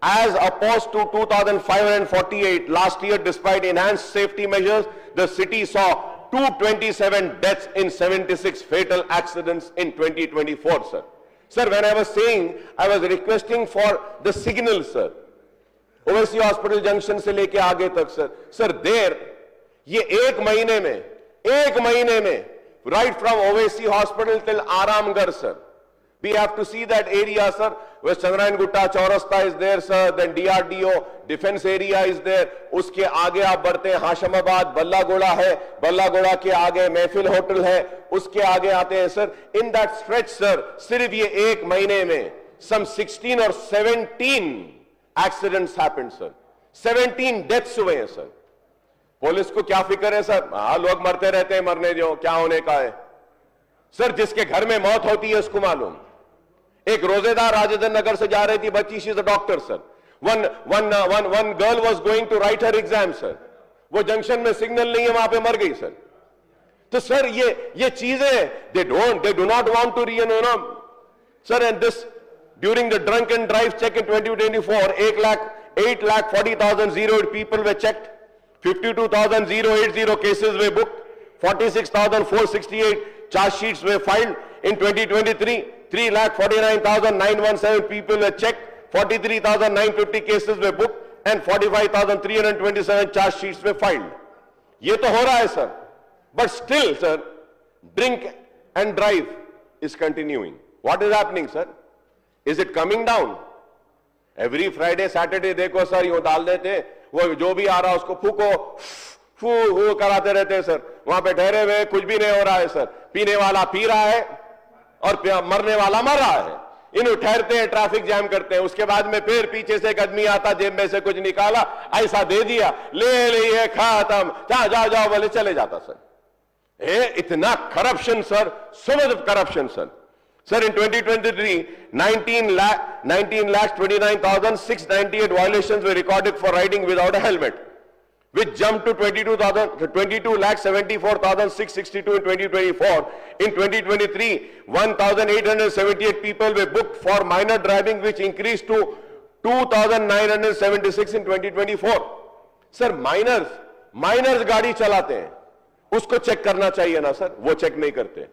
as opposed to 2,548 last year. Despite enhanced safety measures, the city saw 227 deaths in 76 fatal accidents in 2024, sir. Sir, when I was saying, I was requesting for the signal, sir. Owaisi hospital junction से लेके आगे तक, sir. Sir, देर ये एक महीने में right from Ovesi Hospital till Aramgarh, sir. We have to see that area, sir. Where Chandrayaan Gutta Chaurasta is there, sir. Then DRDO defense area is there. उसके आगे आप बढ़ते हैं हाशमाबाद, बल्लागोड़ा है. बल्लागोड़ा के आगे महफिल होटल है. उसके आगे आते हैं, sir. In that stretch, sir, सिर्फ ये एक महीने में some 16 or 17 accidents happened, sir. 17 deaths हुए हैं, sir. पुलिस को क्या फिक्र है, सर? हाँ, लोग मरते रहते हैं, मरने दो, क्या होने का है. सर, जिसके घर में मौत होती है उसको मालूम. एक रोजेदार राजेंद्र नगर से जा रही थी बच्ची, she is a doctor, sir. One girl was going to write her exam, sir. वो जंक्शन में सिग्नल नहीं है, वहां पे मर गई, सर. तो सर, ये चीजें they do not want to sir. And this during the drunk and drive check in 2024, 8,40,008 people were checked. 52,080 cases were booked. 46,468 charge sheets were filed. In 2023, 3,49,917 people were checked. 43,950 cases were booked and 45,327 charge sheets were filed. ये तो हो रहा है, sir. But still, sir, drink and drive is continuing. What is happening, sir? Is it coming down? Every Friday, Saturday, देखो sir, यूं डाल देते, वो जो भी आ रहा उसको फू कराते रहते हैं, सर. वहां पे ठहरे हुए कुछ भी नहीं हो रहा है, सर. पीने वाला पी रहा है और मरने वाला मर रहा है. इन ठहरते हैं, ट्रैफिक जैम करते हैं. उसके बाद में फिर पीछे से एक आदमी आता, जेब में से कुछ निकाला, ऐसा दे दिया, ले लिए, खत्म, जाओ बोले चले जाता, सर. इतना corruption, sir. So much of corruption, sir. Sir, in 2023, 19,29,698 violations were recorded for riding without a helmet, which jumped to 22,74,662 in 2024. In 2023, 1,878 people were booked for minor driving, which increased to 2,976 in 2024. Sir, minors गाड़ी चलाते हैं, उसको check करना चाहिए ना, sir. वो check नहीं करते.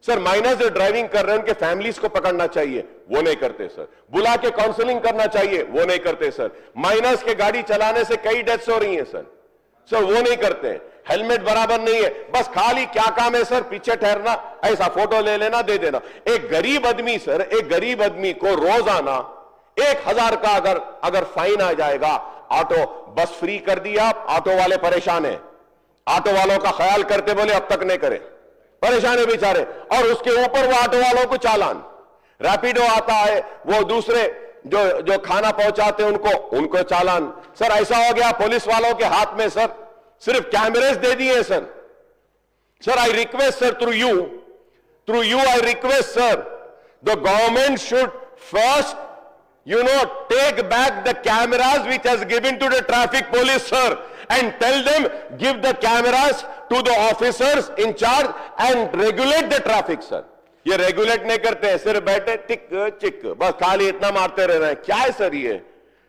सर, माइनर्स जो ड्राइविंग कर रहे हैं उनके फैमिलीज को पकड़ना चाहिए, वो नहीं करते, सर. बुला के काउंसलिंग करना चाहिए, वो नहीं करते, सर. माइनर्स के गाड़ी चलाने से कई डेथ्स हो रही हैं, सर. सर, वो नहीं करते. हेलमेट बराबर नहीं है, बस खाली क्या काम है, सर? पीछे ठहरना, ऐसा फोटो ले लेना, दे देना. एक गरीब आदमी, सर, एक गरीब आदमी को रोजाना 1,000 का अगर फाइन आ जाएगा, ऑटो बस फ्री कर दिया, ऑटो वाले परेशान है. ऑटो वालों का ख्याल करते बोले अब तक नहीं करे, परेशान है बेचारे. और उसके ऊपर वो ऑटो वालों को चालान. रैपिडो आता है, वो दूसरे जो खाना पहुंचाते हैं उनको चालान. सर, ऐसा हो गया पुलिस वालों के हाथ में, सर, सिर्फ कैमरेज दे दिए, sir. Sir, I request, sir, through you I request, sir, the government should first You know, take back the cameras which has given to the traffic police, sir, and tell them, give the cameras to the officers in charge and regulate the traffic, sir. ये regulate नहीं करते हैं, सिर्फ बैठे टिक चिक बस खाली इतना मारते रह रहे हैं. क्या है सर ये?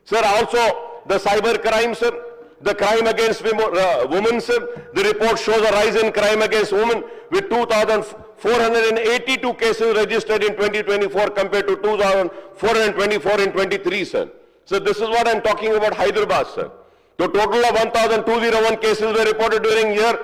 Sir, also the cyber crime, sir, the crime against women, sir, the report shows a rise in crime against women with 2,482 cases registered in 2024 compared to 2,424 in 23, sir. So this is what I'm talking about Hyderabad, sir. The total of 1,201 cases were reported during year.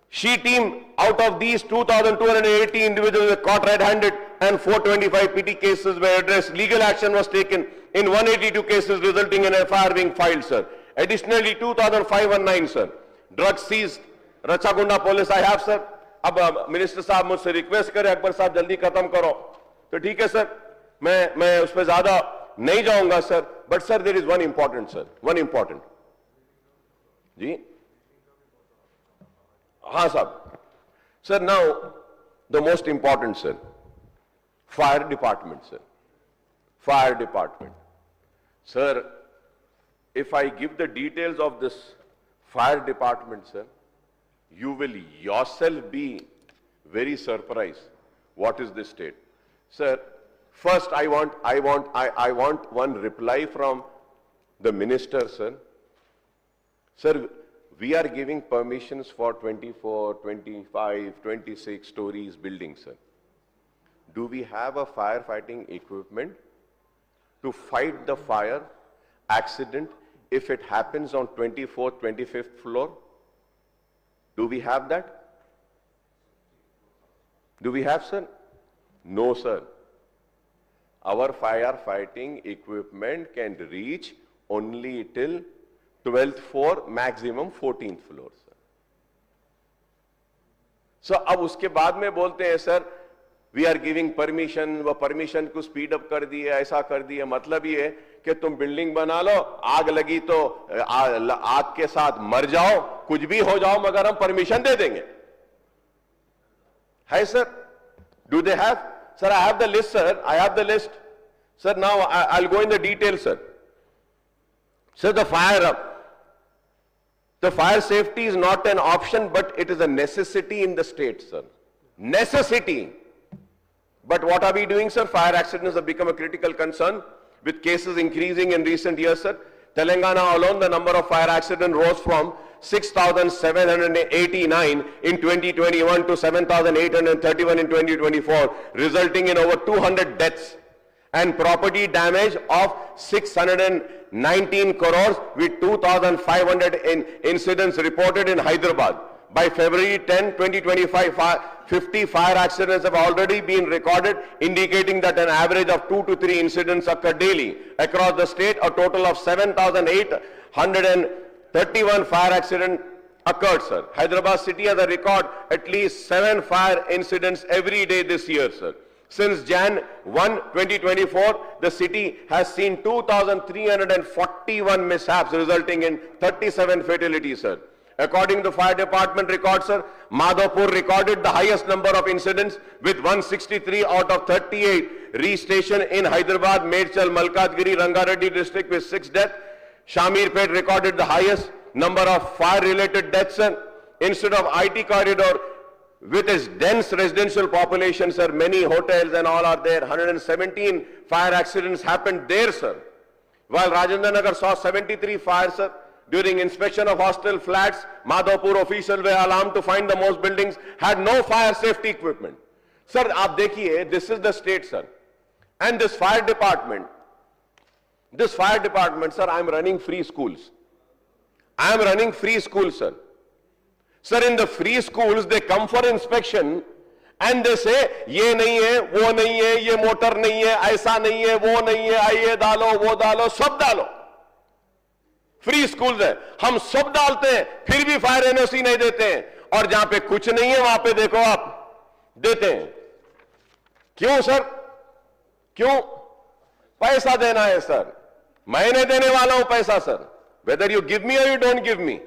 She team, out of these 2,280 individuals were caught red-handed and 425 PT cases were addressed. Legal action was taken in 182 cases resulting in a FIR being filed, sir. Additionally, 2,519, sir. Drugs seized. Rachagunda police I have, sir. अब minister साहब मुझसे request करें अकबर साहब जल्दी खत्म करो तो ठीक है सर मैं उस पर ज्यादा नहीं जाऊंगा sir but sir there is one important जी हाँ साहब sir now the most important sir fire department sir if I give the details of this fire department, sir, you will yourself be very surprised. What is this state? Sir, first I want one reply from the minister, sir. Sir, we are giving permissions for 24, 25, 26 stories buildings, sir. Do we have a firefighting equipment to fight the fire accident if it happens on 24th, 25th floor? Do we have that? Do we have, sir? No, sir. Our firefighting equipment can reach only till 12th floor, maximum 14th floor, sir. So, अब उसके बाद में बोलते हैं sir we are giving permission, वो permission को speed up कर दिए, ऐसा कर दिए. मतलब ये कि तुम बिल्डिंग बना लो, आग लगी तो आग के साथ मर जाओ, कुछ भी हो जाओ, मगर हम परमिशन दे देंगे. है sir? Do they have? Sir I have the list, sir I have the list. Sir now I will go in the detail, sir. Sir the fire safety is not an option but it is a necessity in the state, sir. Necessity. But what are we doing, sir? Fire accidents have become a critical concern with cases increasing in recent years, sir. Telangana alone, the number of fire accidents rose from 6,789 in 2021 to 7,831 in 2024, resulting in over 200 deaths and property damage of 619 crores with 2,500 incidents reported in Hyderabad. By February 10, 2025, 50 fire accidents have already been recorded, indicating that an average of 2 to 3 incidents occur daily. Across the state, a total of 7,831 fire accidents occurred, sir. Hyderabad city has a record at least 7 fire incidents every day this year, sir. Since Jan 1, 2024, the city has seen 2,341 mishaps, resulting in 37 fatalities, sir. According to the fire department records, sir, Madhapur recorded the highest number of incidents with 163 out of 38 re-stationed in Hyderabad, Medchal, Malkatgiri, Rangareddy district with 6 deaths. Shamirpet recorded the highest number of fire-related deaths, sir. Instead of IT corridor, with its dense residential population, sir, many hotels and all are there. 117 fire accidents happened there, sir. While Rajendra Nagar saw 73 fires, sir, during inspection of hostel flats, Madhapur officials were alarmed to find the most buildings had no fire safety equipment. Sir, aap dekhiye, this is the state, sir. And this fire department, sir, I am running free schools. Sir. Sir, in the free schools, they come for inspection and they say, ye nahi hai, wo nahi hai, ye motor nahi hai, aisa nahi hai, wo nahi hai, ye dalo, wo dalo, sab dalo. Free schools है, हम सब डालते हैं, फिर भी fire NOC नहीं देते हैं, और जहां पे कुछ नहीं है वहां पे देखो आप देते हैं. क्यों सर? क्यों? पैसा देना है सर. मैं नहीं देने वाला हूं पैसा sir. Whether you give me और यू डोंट गिव मी,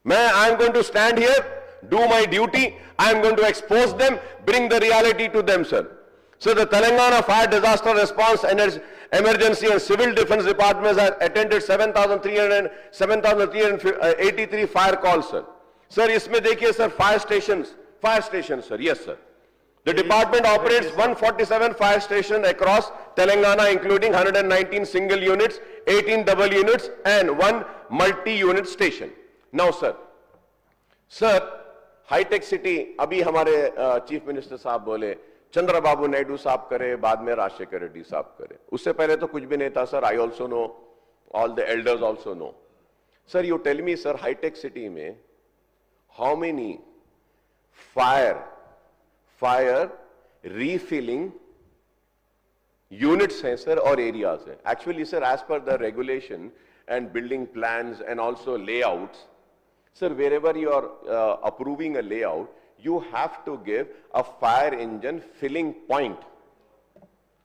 मैं I am going to stand here, do my duty, I am going to expose them, bring the reality to them, sir. So the Telangana Fire Disaster Response Emergency and Civil Defense Departments have attended 7,383 fire calls, sir. Sir, इसमें देखिए sir, fire stations, sir, yes sir. The department operates 147 fire stations across Telangana, including 119 single units, 18 double units, and 1 multi-unit station. Now, sir, high-tech city, अभी हमारे chief minister साहब बोले, चंद्रबाबू नायडू साहब करे, बाद में राजशेखर रेड्डी साहब करे. उससे पहले तो कुछ भी नहीं था, sir. I also know, all the elders also know. Sir, you tell me, sir, high-tech city में how many fire refilling units हैं sir और areas हैं? Actually sir, as per the regulation and building plans and also layouts, sir, wherever you are approving a layout, you have to give a fire engine filling point.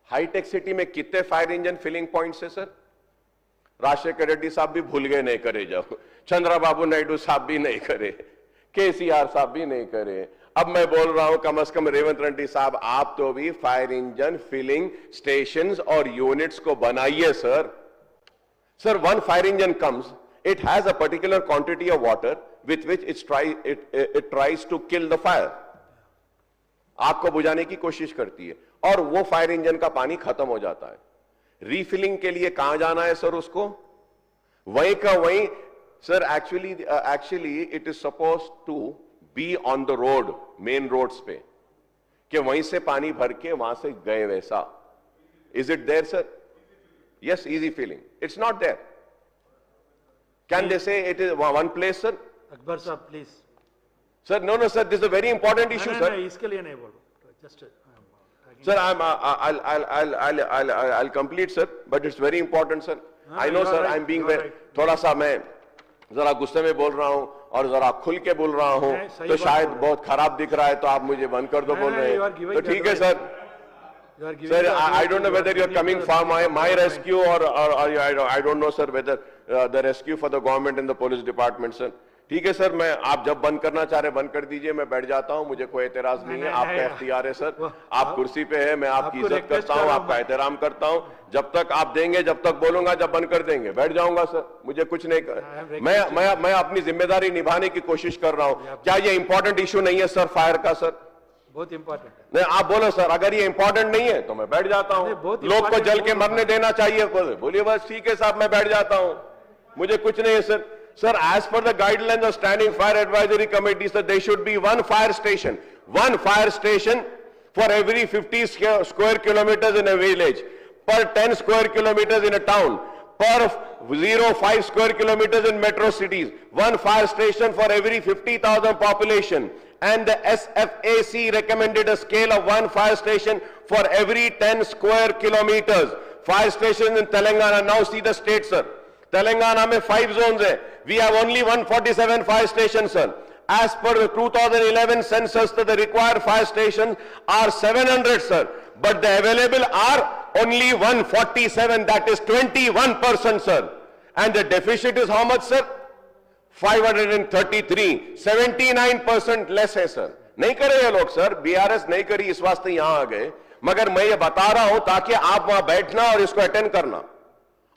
High tech city में कितने fire engine filling points है sir? Rajshekhar Reddy साहब भी भूल गए, नहीं करे जाओ. चंद्रबाबू नायडू साहब भी नहीं करे, केसीआर साहब भी नहीं करे. अब मैं बोल रहा हूं कम से कम रेवंत रेड्डी साहब, आप तो भी फायर इंजन फिलिंग स्टेशंस और यूनिट्स को बनाइए sir. Sir, one fire engine comes, it has a particular quantity of water with which it tries to kill the fire. आग को बुझाने की कोशिश करती है और वो फायर इंजन का पानी खत्म हो जाता है. रीफिलिंग के लिए कहां जाना है सर उसको? वहीं का वहीं. Sir actually it is supposed to be on the road, main roads पे, कि वहीं से पानी भर के वहां से गए वैसा. Is it there sir? Yes, easy filling. It's not there. Can they say it is one place sir? Akbar साहब please. Sir, no sir, this is a very important issue sir. इसके लिए नहीं बोल रहा, just Sir, I'll complete sir, but it's very important sir. I know sir, I'm being very, थोड़ा सा मैं जरा गुस्से में बोल रहा हूं और जरा खुल के बोल रहा हूं, तो शायद बहुत खराब दिख रहा है, तो आप मुझे बंद कर दो बोल रहे हैं, तो ठीक है sir. Sir, I don't know whether you're coming for my rescue or I don't know sir whether the rescue for the government and the police department sir. ठीक है सर, मैं आप जब बंद करना चाह रहे बंद कर दीजिए, मैं बैठ जाता हूं, मुझे कोई एतराज नहीं है. आपका इख्तियार है सर, आप कुर्सी पे है, मैं आपकी इज्जत करता हूं, आपका एहतराम करता हूं. जब तक आप देंगे, जब तक बोलूंगा, जब बंद कर देंगे बैठ जाऊंगा सर, मुझे कुछ नहीं कर. मैं अपनी जिम्मेदारी निभाने की कोशिश कर रहा हूं. क्या ये इंपॉर्टेंट इशू नहीं है सर फायर का सर? बहुत इंपॉर्टेंट है. नहीं, आप बोलो सर, अगर ये इंपॉर्टेंट नहीं है तो मैं बैठ जाता हूं. लोग को जल के मरने देना चाहिए, बोलिए बस ठीक है साहब, मैं बैठ जाता हूं, मुझे कुछ नहीं है sir. Sir, as per the guidelines of Standing Fire Advisory Committee, sir, there should be one fire station for every 50 square kilometers in a village, per 10 square kilometers in a town, per 0.5 square kilometers in metro cities, one fire station for every 50,000 population. And the SFAC recommended a scale of one fire station for every 10 square kilometers. Fire stations in Telangana. Now see the state, sir. Telangana में 5 zones है. We have only 147 fire stations, sir. As per the 2011 census, the required fire stations are 700, sir. But the available are only 147. That is 21%, sir. And the deficit is how much, sir? 533. 79% less है, sir. नहीं करे ये लोग, sir. BRS नहीं करी, इस वास्ते यहाँ आ गए. मगर मैं ये बता रहा हूं ताकि आप वहां बैठना और इसको अटेंड करना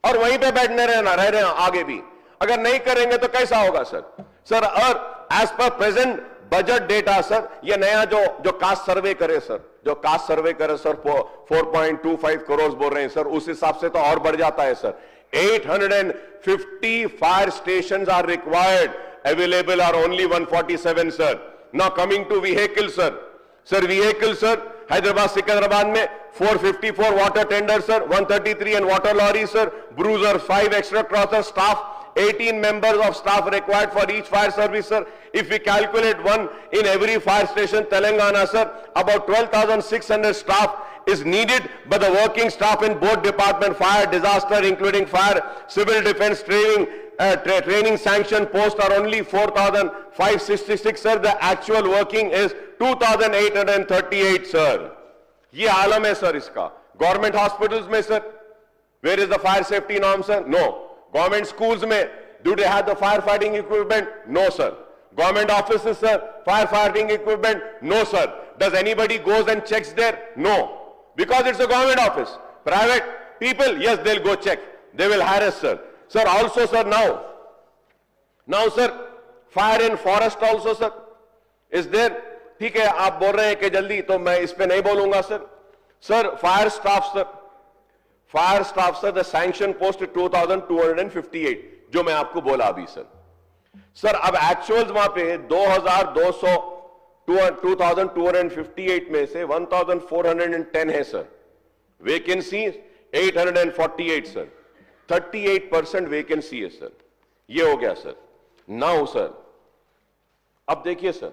और वहीं पे बैठने रह रहे आगे भी. अगर नहीं करेंगे तो कैसा होगा सर? सर, और as per present budget data sir, ये नया जो कास्ट सर्वे करे सर, जो कास्ट सर्वे करे सर 4.25 करोड़ बोल रहे हैं सर, उस हिसाब से तो और बढ़ जाता है sir. 850 fire stations are required. Available are only 147, sir. Now coming to vehicles, sir. Sir, vehicles, sir. Hyderabad, Sikandrabad में 454 water tenders, sir. 133 and water lorries, sir. Bruiser, 5 extra crosser staff. 18 members of staff required for each fire service, sir. If we calculate one in every fire station, Telangana, sir, about 12,600 staff is needed, but the working staff in both department, fire, disaster, including fire, civil defense training sanction posts are only 4,566, sir. The actual working is 2,838, sir. ये आलम है sir इसका. Government hospitals में, sir, where is the fire safety norm, sir? No. Government schools में, do they have the firefighting equipment? No, sir. Government offices, sir, firefighting equipment? No, sir. Does anybody goes and checks there? No. Because it's a government office. Private people, yes, they'll go check. They will harass, sir. Sir, also, sir, now, sir, fire in forest also, sir, is there? ठीक है, आप बोल रहे हैं कि जल्दी, तो मैं इस पे नहीं बोलूंगा, sir. Sir, fire staff, sir, the sanction post 2,258, जो मैं आपको बोला अभी, sir. Sir, अब actuals वहां पे 2,258 में से 1,410 है, sir. Vacancy 848, sir. 38% vacancy है, sir. ये हो गया, sir. Now, sir, अब देखिए, sir.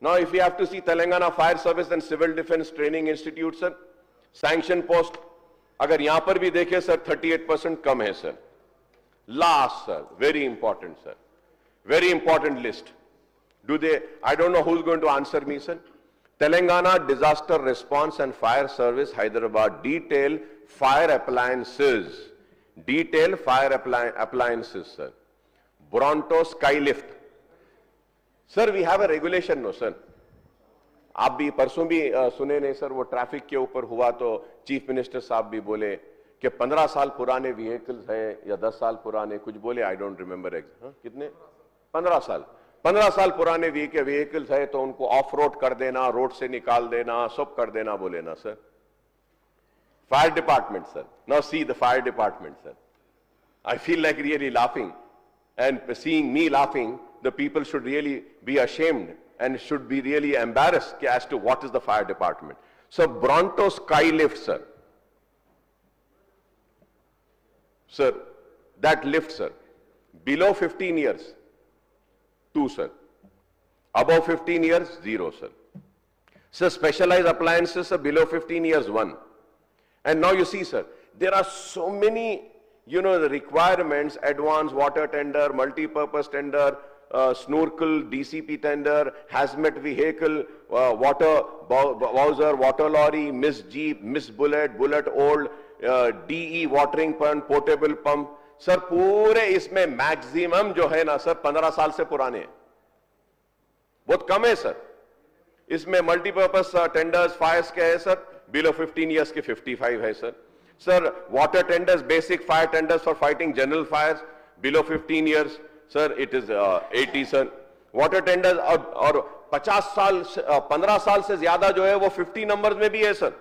Now, if you have to see Telangana Fire Service and Civil Defense Training Institute, sir, sanction post, अगर यहां पर भी देखें, sir, 38% कम है, sir. Last, sir, very important, sir. Very important list. I don't know who's going to answer me, sir. Telangana Disaster Response and Fire Service, Hyderabad, detail fire appliances. Detail fire appliances, sir. Bronto Skylift. Sir, we have a regulation, no, sir. आप भी परसों भी सुने नहीं, sir, वो traffic के ऊपर हुआ तो चीफ मिनिस्टर साहब भी बोले कि 15 साल पुराने व्हीकल्स हैं या 10 साल पुराने, कुछ बोले, आई डोंट रिमेंबर कितने, 15 साल पुराने व्हीकल्स है तो उनको ऑफ रोड कर देना, रोड से निकाल देना, सब कर देना बोले ना, sir. Fire department, sir. Now see the fire department, sir. I feel like really laughing, and seeing me laughing, the people should really be ashamed and should be really embarrassed as to what is the fire department. So Bronto Skylift, sir. Sir, that lift, sir, below 15 years, 2, sir. Above 15 years, 0, sir. So specialized appliances, sir, below 15 years, 1. And now you see, sir, there are so many, the requirements: advanced water tender, multi-purpose tender, snorkel, DCP tender, hazmat vehicle, water bowser, water lorry, Miss Jeep, Miss Bullet, Bullet Old, DE watering pump, portable pump. Sir पूरे इसमें maximum जो है ना, sir, 15 साल से पुराने हैं. बहुत कम है, सर. इसमें मल्टीपर्पस टेंडर्स फायर्स के है, सर, बिलो 15 इयर्स के 55 है, sir. Sir, water tenders, basic fire tenders for fighting general fires, below 15 years, sir, it is 80, sir. Water tenders और 50 साल, 15 साल से ज्यादा जो है वो 50 नंबर्स में भी है, sir.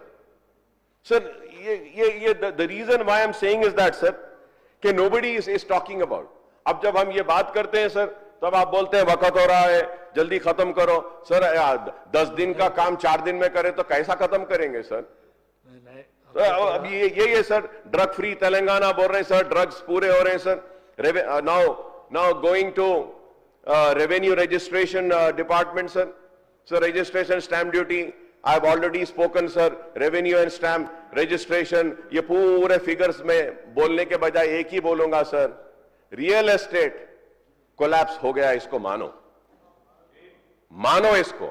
Sir, the reason why I'm saying is that, sir, कि nobody is talking about. अब जब हम ये बात करते हैं, sir, तब आप बोलते हैं वक्त हो रहा है, जल्दी खत्म करो. सर, 10 दिन का काम 4 दिन में करें तो कैसा खत्म करेंगे, सर? अब ये सर, ड्रग फ्री तेलंगाना बोल रहे हैं, सर. ड्रग्स पूरे हो रहे हैं, sir. Now going to revenue registration department, sir. Sir, registration stamp duty, I have already spoken, sir. Revenue and stamp registration, ये पूरे फिगर्स में बोलने के बजाय एक ही बोलूंगा, सर. रियल एस्टेट कोलैप्स हो गया, इसको मानो इसको,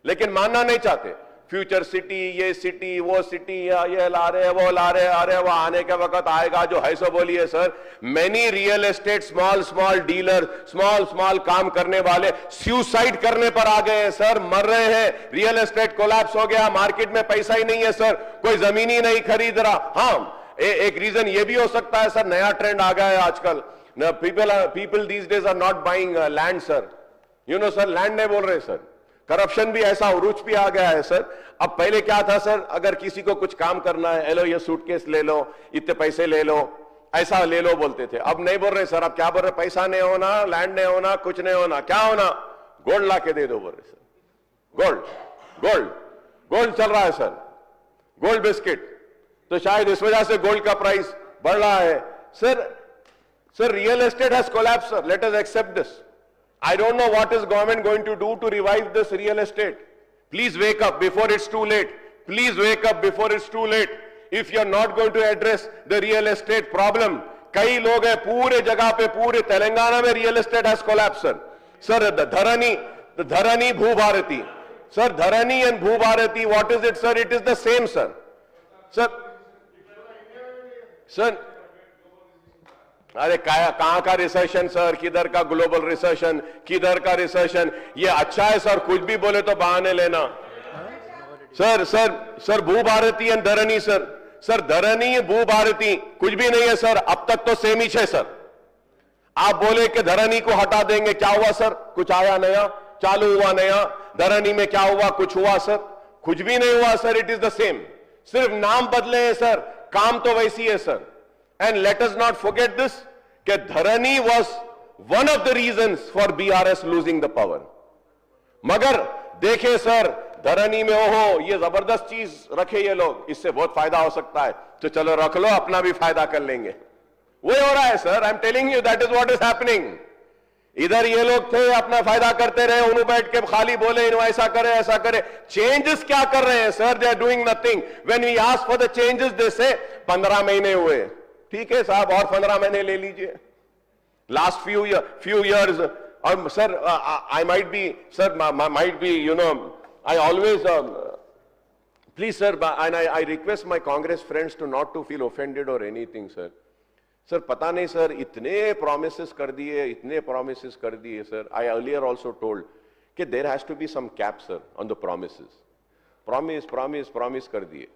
लेकिन मानना नहीं चाहते. फ्यूचर सिटी, ये सिटी, वो सिटी, ये ला रहे, वो ला रहे, अरे वो आने का वक्त आएगा जो है सो बोलिए, sir. Many real estate small dealer, small काम करने वाले सुसाइड करने पर आ गए हैं, सर. मर रहे हैं. रियल एस्टेट कोलैप्स हो गया, मार्केट में पैसा ही नहीं है, सर. कोई जमीन ही नहीं खरीद रहा. हाँ, एक रीजन ये भी हो सकता है, सर, नया ट्रेंड आ गया है आजकल. People these days are not buying land, sir. Sir, land नहीं बोल रहे, सर. करप्शन भी ऐसा उरूज भी आ गया है, सर. अब पहले क्या था, सर, अगर किसी को कुछ काम करना है, लो ये सूटकेस ले लो, इतने पैसे ले लो, ऐसा ले लो बोलते थे. अब नहीं बोल रहे, सर. अब क्या बोल रहे? पैसा नहीं होना, लैंड नहीं होना, कुछ नहीं होना. क्या होना? गोल्ड ला के दे दो बोल रहे, सर. गोल्ड चल रहा है, सर. Gold biscuit. तो शायद इस वजह से गोल्ड का प्राइस बढ़ रहा है, sir. Real estate has collapsed, sir. Let us accept this. I don't know what is government going to do to revive this real estate. Please wake up before it's too late. Please wake up before it's too late. If you're not going to address the real estate problem, कई लोग हैं पूरे जगह पे, पूरे तेलंगाना में real estate has collapsed, sir. Sir, the Dharani Bhubharati. Sir, Dharani and Bhubharati, what is it, sir? It is the same, sir. Sir, अरे कहां का रिसेशन, सर? किधर का ग्लोबल रिसेशन, किधर का रिसेशन? ये अच्छा है, सर. कुछ भी बोले तो बहाने लेना. सर भू भारती एंड धरनी सर धरनी भू भारती कुछ भी नहीं है सर, अब तक तो सेम ही है सर। आप बोले कि धरनी को हटा देंगे, क्या हुआ सर? कुछ आया नया? चालू हुआ नया? धरनी में क्या हुआ? कुछ हुआ सर? कुछ भी नहीं हुआ sir, it is the same, सिर्फ नाम बदले हैं सर, काम तो वैसी है sir. And let us not forget this कि Dharani was one of the reasons for BRS losing the power. मगर देखें सर, धरनी में ओहो ये जबरदस्त चीज रखे ये लोग, इससे बहुत फायदा हो सकता है, तो चलो रख लो, अपना भी फायदा कर लेंगे। वही हो रहा है sir, I am telling you that is what is happening. इधर ये लोग थे अपना फायदा करते रहे, उन्होंने बैठ के खाली बोले इन्हों ऐसा करे ऐसा करे। चेंजेस क्या कर रहे हैं sir? They are doing nothing. When we ask for the changes they say 15 महीने हुए। ठीक है साहब, और 15 महीने ले लीजिए। लास्ट फ्यू इयर्स, और sir I might be sir, might be you know, I always, please sir, and I request my Congress friends to not to feel offended or anything sir. Sir, पता नहीं sir, इतने promises कर दिए sir. I earlier also told कि there has to be some cap sir on the promises. Promise कर दिए।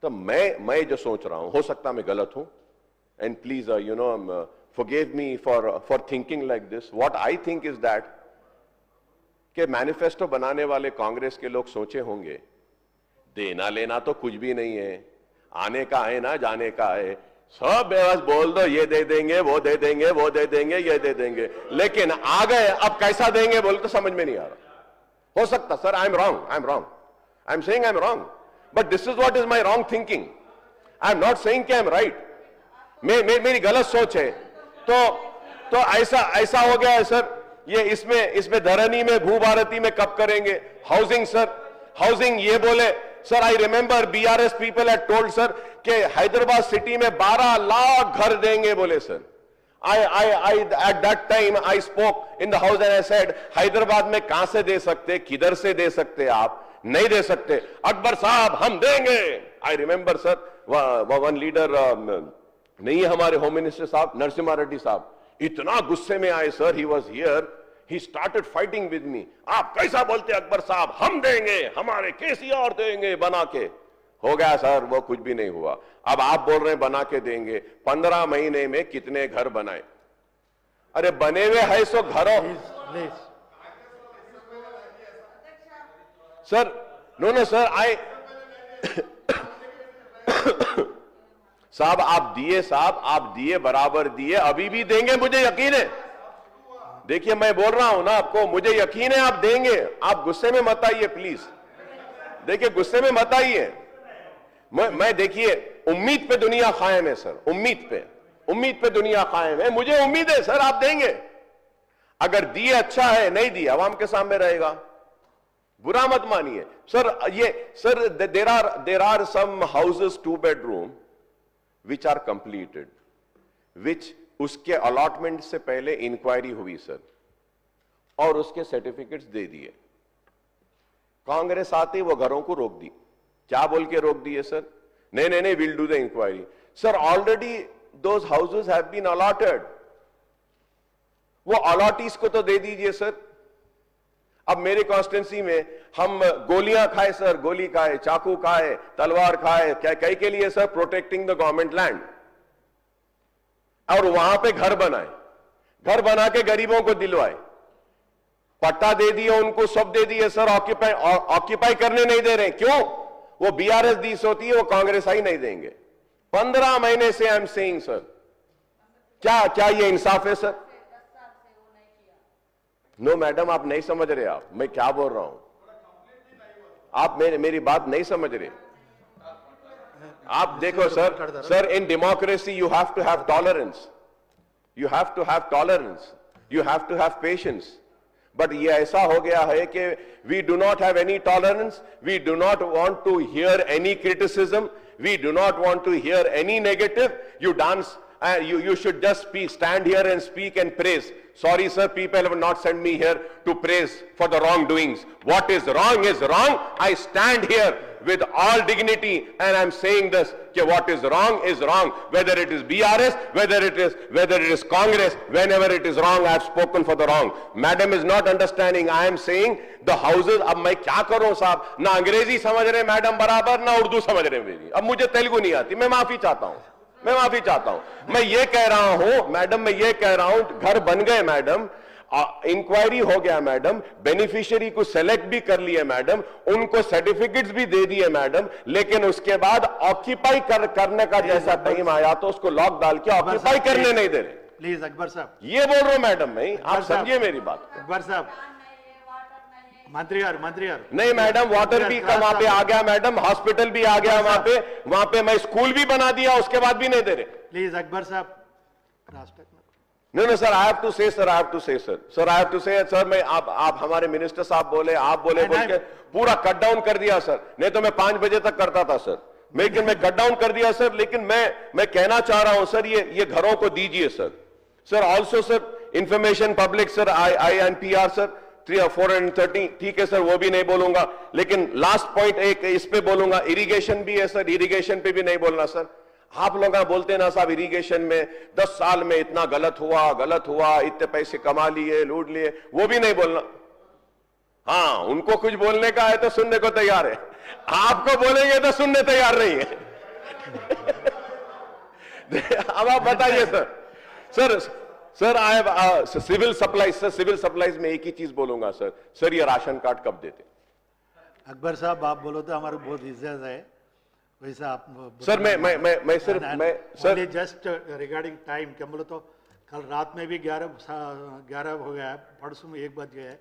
तो मैं जो सोच रहा हूं, हो सकता मैं गलत हूं, and please you know forgive me for thinking like this. What I think is that कि मैनिफेस्टो बनाने वाले कांग्रेस के लोग सोचे होंगे देना लेना तो कुछ भी नहीं है, आने का है ना जाने का है, सब बस बोल दो ये दे देंगे वो दे देंगे वो दे देंगे ये दे देंगे, लेकिन आ गए अब कैसा देंगे बोल तो समझ में नहीं आ रहा। हो सकता sir, I am wrong, I am saying I am wrong, but this is what is my wrong thinking. I am not saying कि आई एम राइट, मेरी गलत सोच है। तो ऐसा हो गया है सर, ये इसमें धरनी में भू भारती में कब करेंगे? हाउसिंग सर, हाउसिंग ये बोले sir, I remember BRS people had told sir कि हैदराबाद सिटी में 12 लाख घर देंगे बोले sir. I at that time I spoke in the house and I said Hyderabad में कहां से दे सकते, किधर से दे सकते, आप नहीं दे सकते। अकबर साहब हम देंगे। I remember sir, one leader नहीं है हमारे होम मिनिस्टर साहब, नरसिम्हा रेड्डी साहब, इतना गुस्से में आए sir, he was here, he started fighting with me. आप कैसा बोलते अकबर साहब, हम देंगे, हमारे केसीआर देंगे बना के। हो गया सर, वो कुछ भी नहीं हुआ। अब आप बोल रहे हैं बना के देंगे। 15 महीने में कितने घर बनाए? अरे बने हुए है सो घरों सर, नो सर, साहब आप दिए बराबर दिए, अभी भी देंगे, मुझे यकीन है। देखिए मैं बोल रहा हूं ना आपको, मुझे यकीन है आप देंगे। आप गुस्से में मत आइए प्लीज, देखिए गुस्से में मत आइए। मैं देखिए उम्मीद पे दुनिया कायम है सर, उम्मीद पे दुनिया कायम है, मुझे उम्मीद है सर आप देंगे। अगर दिए अच्छा है, नहीं दिए आवाम के सामने रहेगा, बुरा मत मानिए sir. There are some houses 2 bedroom which are completed, which उसके अलॉटमेंट से पहले इंक्वायरी हुई सर, और उसके सर्टिफिकेट्स दे दिए। कांग्रेस आते वो घरों को रोक दी। क्या बोल के रोक दिए सर? नहीं, will do the inquiry. Sir already those houses have been allotted, वो अलॉटीज को तो दे दीजिए सर। अब मेरे कॉन्स्टिट्यूंसी में हम गोलियां खाए सर, गोली खाए, चाकू खाए, तलवार खाए, क्या कई के लिए sir? Protecting the government land. और वहां पे घर बनाए, घर बना के गरीबों को दिलवाए, पट्टा दे दिए उनको, सब दे दिए सर। ऑक्यूपाई करने नहीं दे रहे। क्यों? वो बीआरएस दीस होती है, वो कांग्रेस आई नहीं देंगे। 15 महीने से आई एम सेइंग सर, क्या ये इंसाफ है सर? नो मैडम, आप नहीं समझ रहे। आप मैं क्या बोल रहा हूं, आप मेरी बात नहीं समझ रहे। आप देखो sir, in democracy you have to have tolerance, you have to have patience. But ये ऐसा हो गया है कि we do not have any tolerance, we do not want to hear any criticism, we do not want to hear any negative. You dance you should just stand here and speak and praise. Sorry, sir, people have not sent me here to praise for the wrongdoings. What is wrong is wrong. I stand here with all dignity and I'm saying this, that what is wrong is wrong. Whether it is BRS, whether it is Congress, whenever it is wrong, I have spoken for the wrong. Madam is not understanding. I am saying the houses, अब मैं क्या करूं साहब, ना अंग्रेजी समझ रहे madam बराबर, ना उर्दू समझ रहे मेरी. अब मुझे तेलुगु नहीं आती, मैं माफी चाहता हूं. मैं ये कह रहा हूं मैडम, मैं ये कह रहा हूं घर बन गए मैडम, इंक्वायरी हो गया मैडम, बेनिफिशियरी को सेलेक्ट भी कर लिए मैडम, उनको सर्टिफिकेट्स भी दे दिए मैडम, लेकिन उसके बाद ऑक्यूपाई करने का जैसा टाइम आया तो उसको लॉक डाल के ऑक्यूपाई करने नहीं दे रहे. प्लीज अकबर साहब. ये बोल रहा हूं मैडम, मैं आप समझिए मेरी बात. अकबर साहब, मंत्री यार नहीं मैडम, वाटर भी वहां पे आ गया मैडम, हॉस्पिटल भी आ गया वहां पे मैं स्कूल भी बना दिया, उसके बाद भी नहीं दे रहे. प्लीज अकबर साहब. No, sir, I have to say, sir, I have to say, sir, मैं आप हमारे मिनिस्टर साहब बोले, आप बोले बोल के पूरा कट डाउन कर दिया सर. नहीं तो मैं 5 बजे तक करता था सर, लेकिन मैं कट डाउन कर दिया सर. लेकिन मैं कहना चाह रहा हूं सर, ये घरों को दीजिए sir. Sir also sir information public sir, INPR sir 430, ठीक है सर, वो भी नहीं बोलूंगा. लेकिन लास्ट पॉइंट एक इस पे बोलूंगा, इरिगेशन भी है सर, इरिगेशन पे भी नहीं बोलना सर. आप लोग बोलते ना साहब इरिगेशन में 10 साल में इतना गलत हुआ, इतने पैसे कमा लिए, लूट लिए, वो भी नहीं बोलना. हाँ, उनको कुछ बोलने का है तो सुनने को तैयार है, आपको बोलेंगे तो सुनने तैयार नहीं है. अब आप बताइए sir. Sir I have civil supplies. Sir civil supplies में एक ही चीज बोलूंगा सर, ये राशन कार्ड कब देते? अकबर साहब आप बोलो तो हमारे बहुत इज्जत है, वैसा आप सर मैं सिर्फ मैं सर जस्ट रिगार्डिंग टाइम क्या बोलो तो कल रात में भी 11 हो गया है, परसों में 1 बज गया है.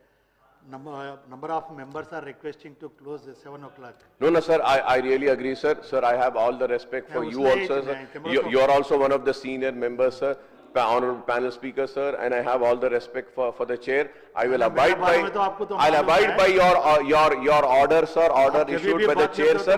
Number of members are requesting to close at 7 o'clock. No, sir, I really agree, sir. Sir, I have all the respect for you also, sir. You are also one of the senior members, sir. Honorable panel speaker, sir, and I have all the respect for the chair. I will abide by. I'll abide by your order, sir. Order issued by the chair, sir.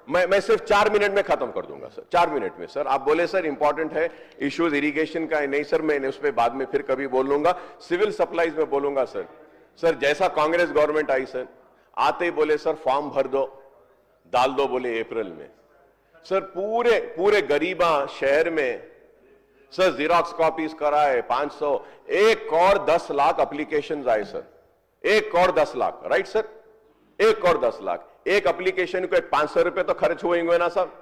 मैं सिर्फ 4 minute में खत्म कर दूंगा sir, 4 minute में. Sir आप बोले sir important है इश्यूज इरिगेशन का है, नहीं सर मैं उस पर बाद में फिर कभी बोल लूंगा. सिविल सप्लाईज में बोलूंगा सर. सर जैसा कांग्रेस गवर्नमेंट आई सर, आते ही बोले सर फॉर्म भर दो, डाल दो बोले अप्रैल में. सर पूरे गरीबा शहर में सर जीरोक्स कॉपीज कराए 500, 1 करोड़ 10 लाख एप्लीकेशन आए sir, 1 crore 10 lakh, right sir, 1 crore 10 lakh. एक एप्लीकेशन को 500 रुपए तो खर्च हुए होंगे ना साहब,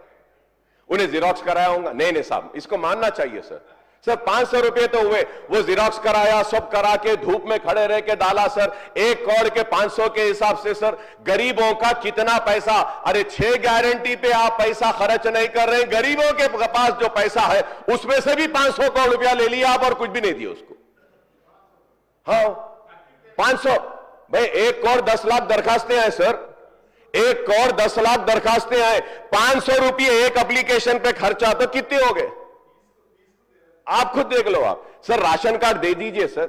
उन्हें जीरोक्स कराया होगा? नहीं साहब, इसको मानना चाहिए सर. सर 500 रुपए तो हुए, वो जीरोक्स कराया, सब करा के धूप में खड़े रह के डाला सर. 1 करोड़ के 500 के हिसाब से सर गरीबों का कितना पैसा? अरे 6 गारंटी पे आप पैसा खर्च नहीं कर रहे, गरीबों के पास जो पैसा है उसमें से भी 500 करोड़ रुपया ले लिया आप और कुछ भी नहीं दिया उसको. हाँ 500 भाई, 1 करोड़ 10 लाख दरखास्तें हैं सर, 1 करोड़ 10 लाख दरखास्तें आए, 500 रुपये एक एप्लीकेशन पे खर्चा तो कितने हो गए? आप खुद देख लो आप. सर राशन कार्ड दे दीजिए सर,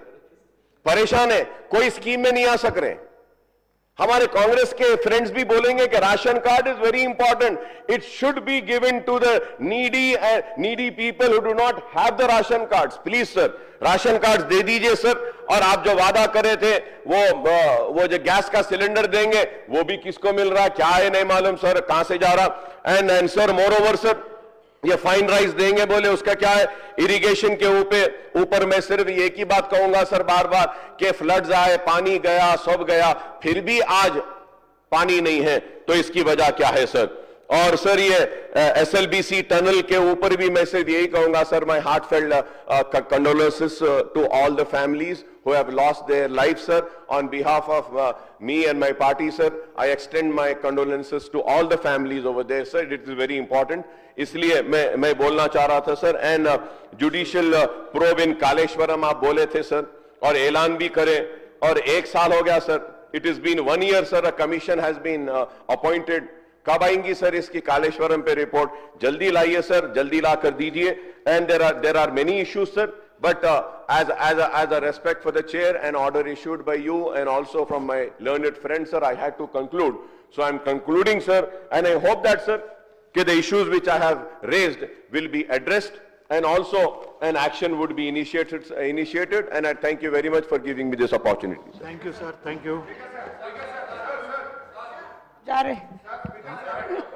परेशान है, कोई स्कीम में नहीं आ सक रहे. हमारे कांग्रेस के फ्रेंड्स भी बोलेंगे कि ration card is very important, it should be given to the needy people who do not have the ration cards. Please sir ration card दे दीजिए सर. और आप जो वादा करे थे वो जो गैस का सिलेंडर देंगे वो भी किसको मिल रहा है क्या है नहीं मालूम सर, कहां से जा रहा. And sir more over sir ये फाइन राइस देंगे बोले, उसका क्या है? इरिगेशन के ऊपर मैं सिर्फ एक ही बात कहूंगा सर बार बार कि फ्लड्स आए, पानी गया, सब गया, फिर भी आज पानी नहीं है, तो इसकी वजह क्या है सर? और सर ये SLBC टनल के ऊपर भी मैं सिर्फ यही कहूंगा sir, my heartfelt condolences to all the families who have lost their lives sir. On behalf of me and my party sir, I extend my condolences to all the families over there sir. It is very important. इसलिए मैं बोलना चाह रहा था sir. And judicial probe इन कालेश्वरम आप बोले थे sir, और ऐलान भी करें, और 1 साल हो गया sir. It is been 1 year sir, a commission has been appointed. कब आएंगी सर इसकी कालेश्वरम पे रिपोर्ट? जल्दी लाइए सर, जल्दी ला कर दीजिए. And there are many issues sir, but as a respect for the chair and order issued by you and also from my learned friend sir, I had to conclude. So I'm concluding sir, and I hope that sir that the issues which I have raised will be addressed and also an action would be initiated, and I thank you very much for giving me this opportunity, sir. Thank you, sir. Thank you. जा रहे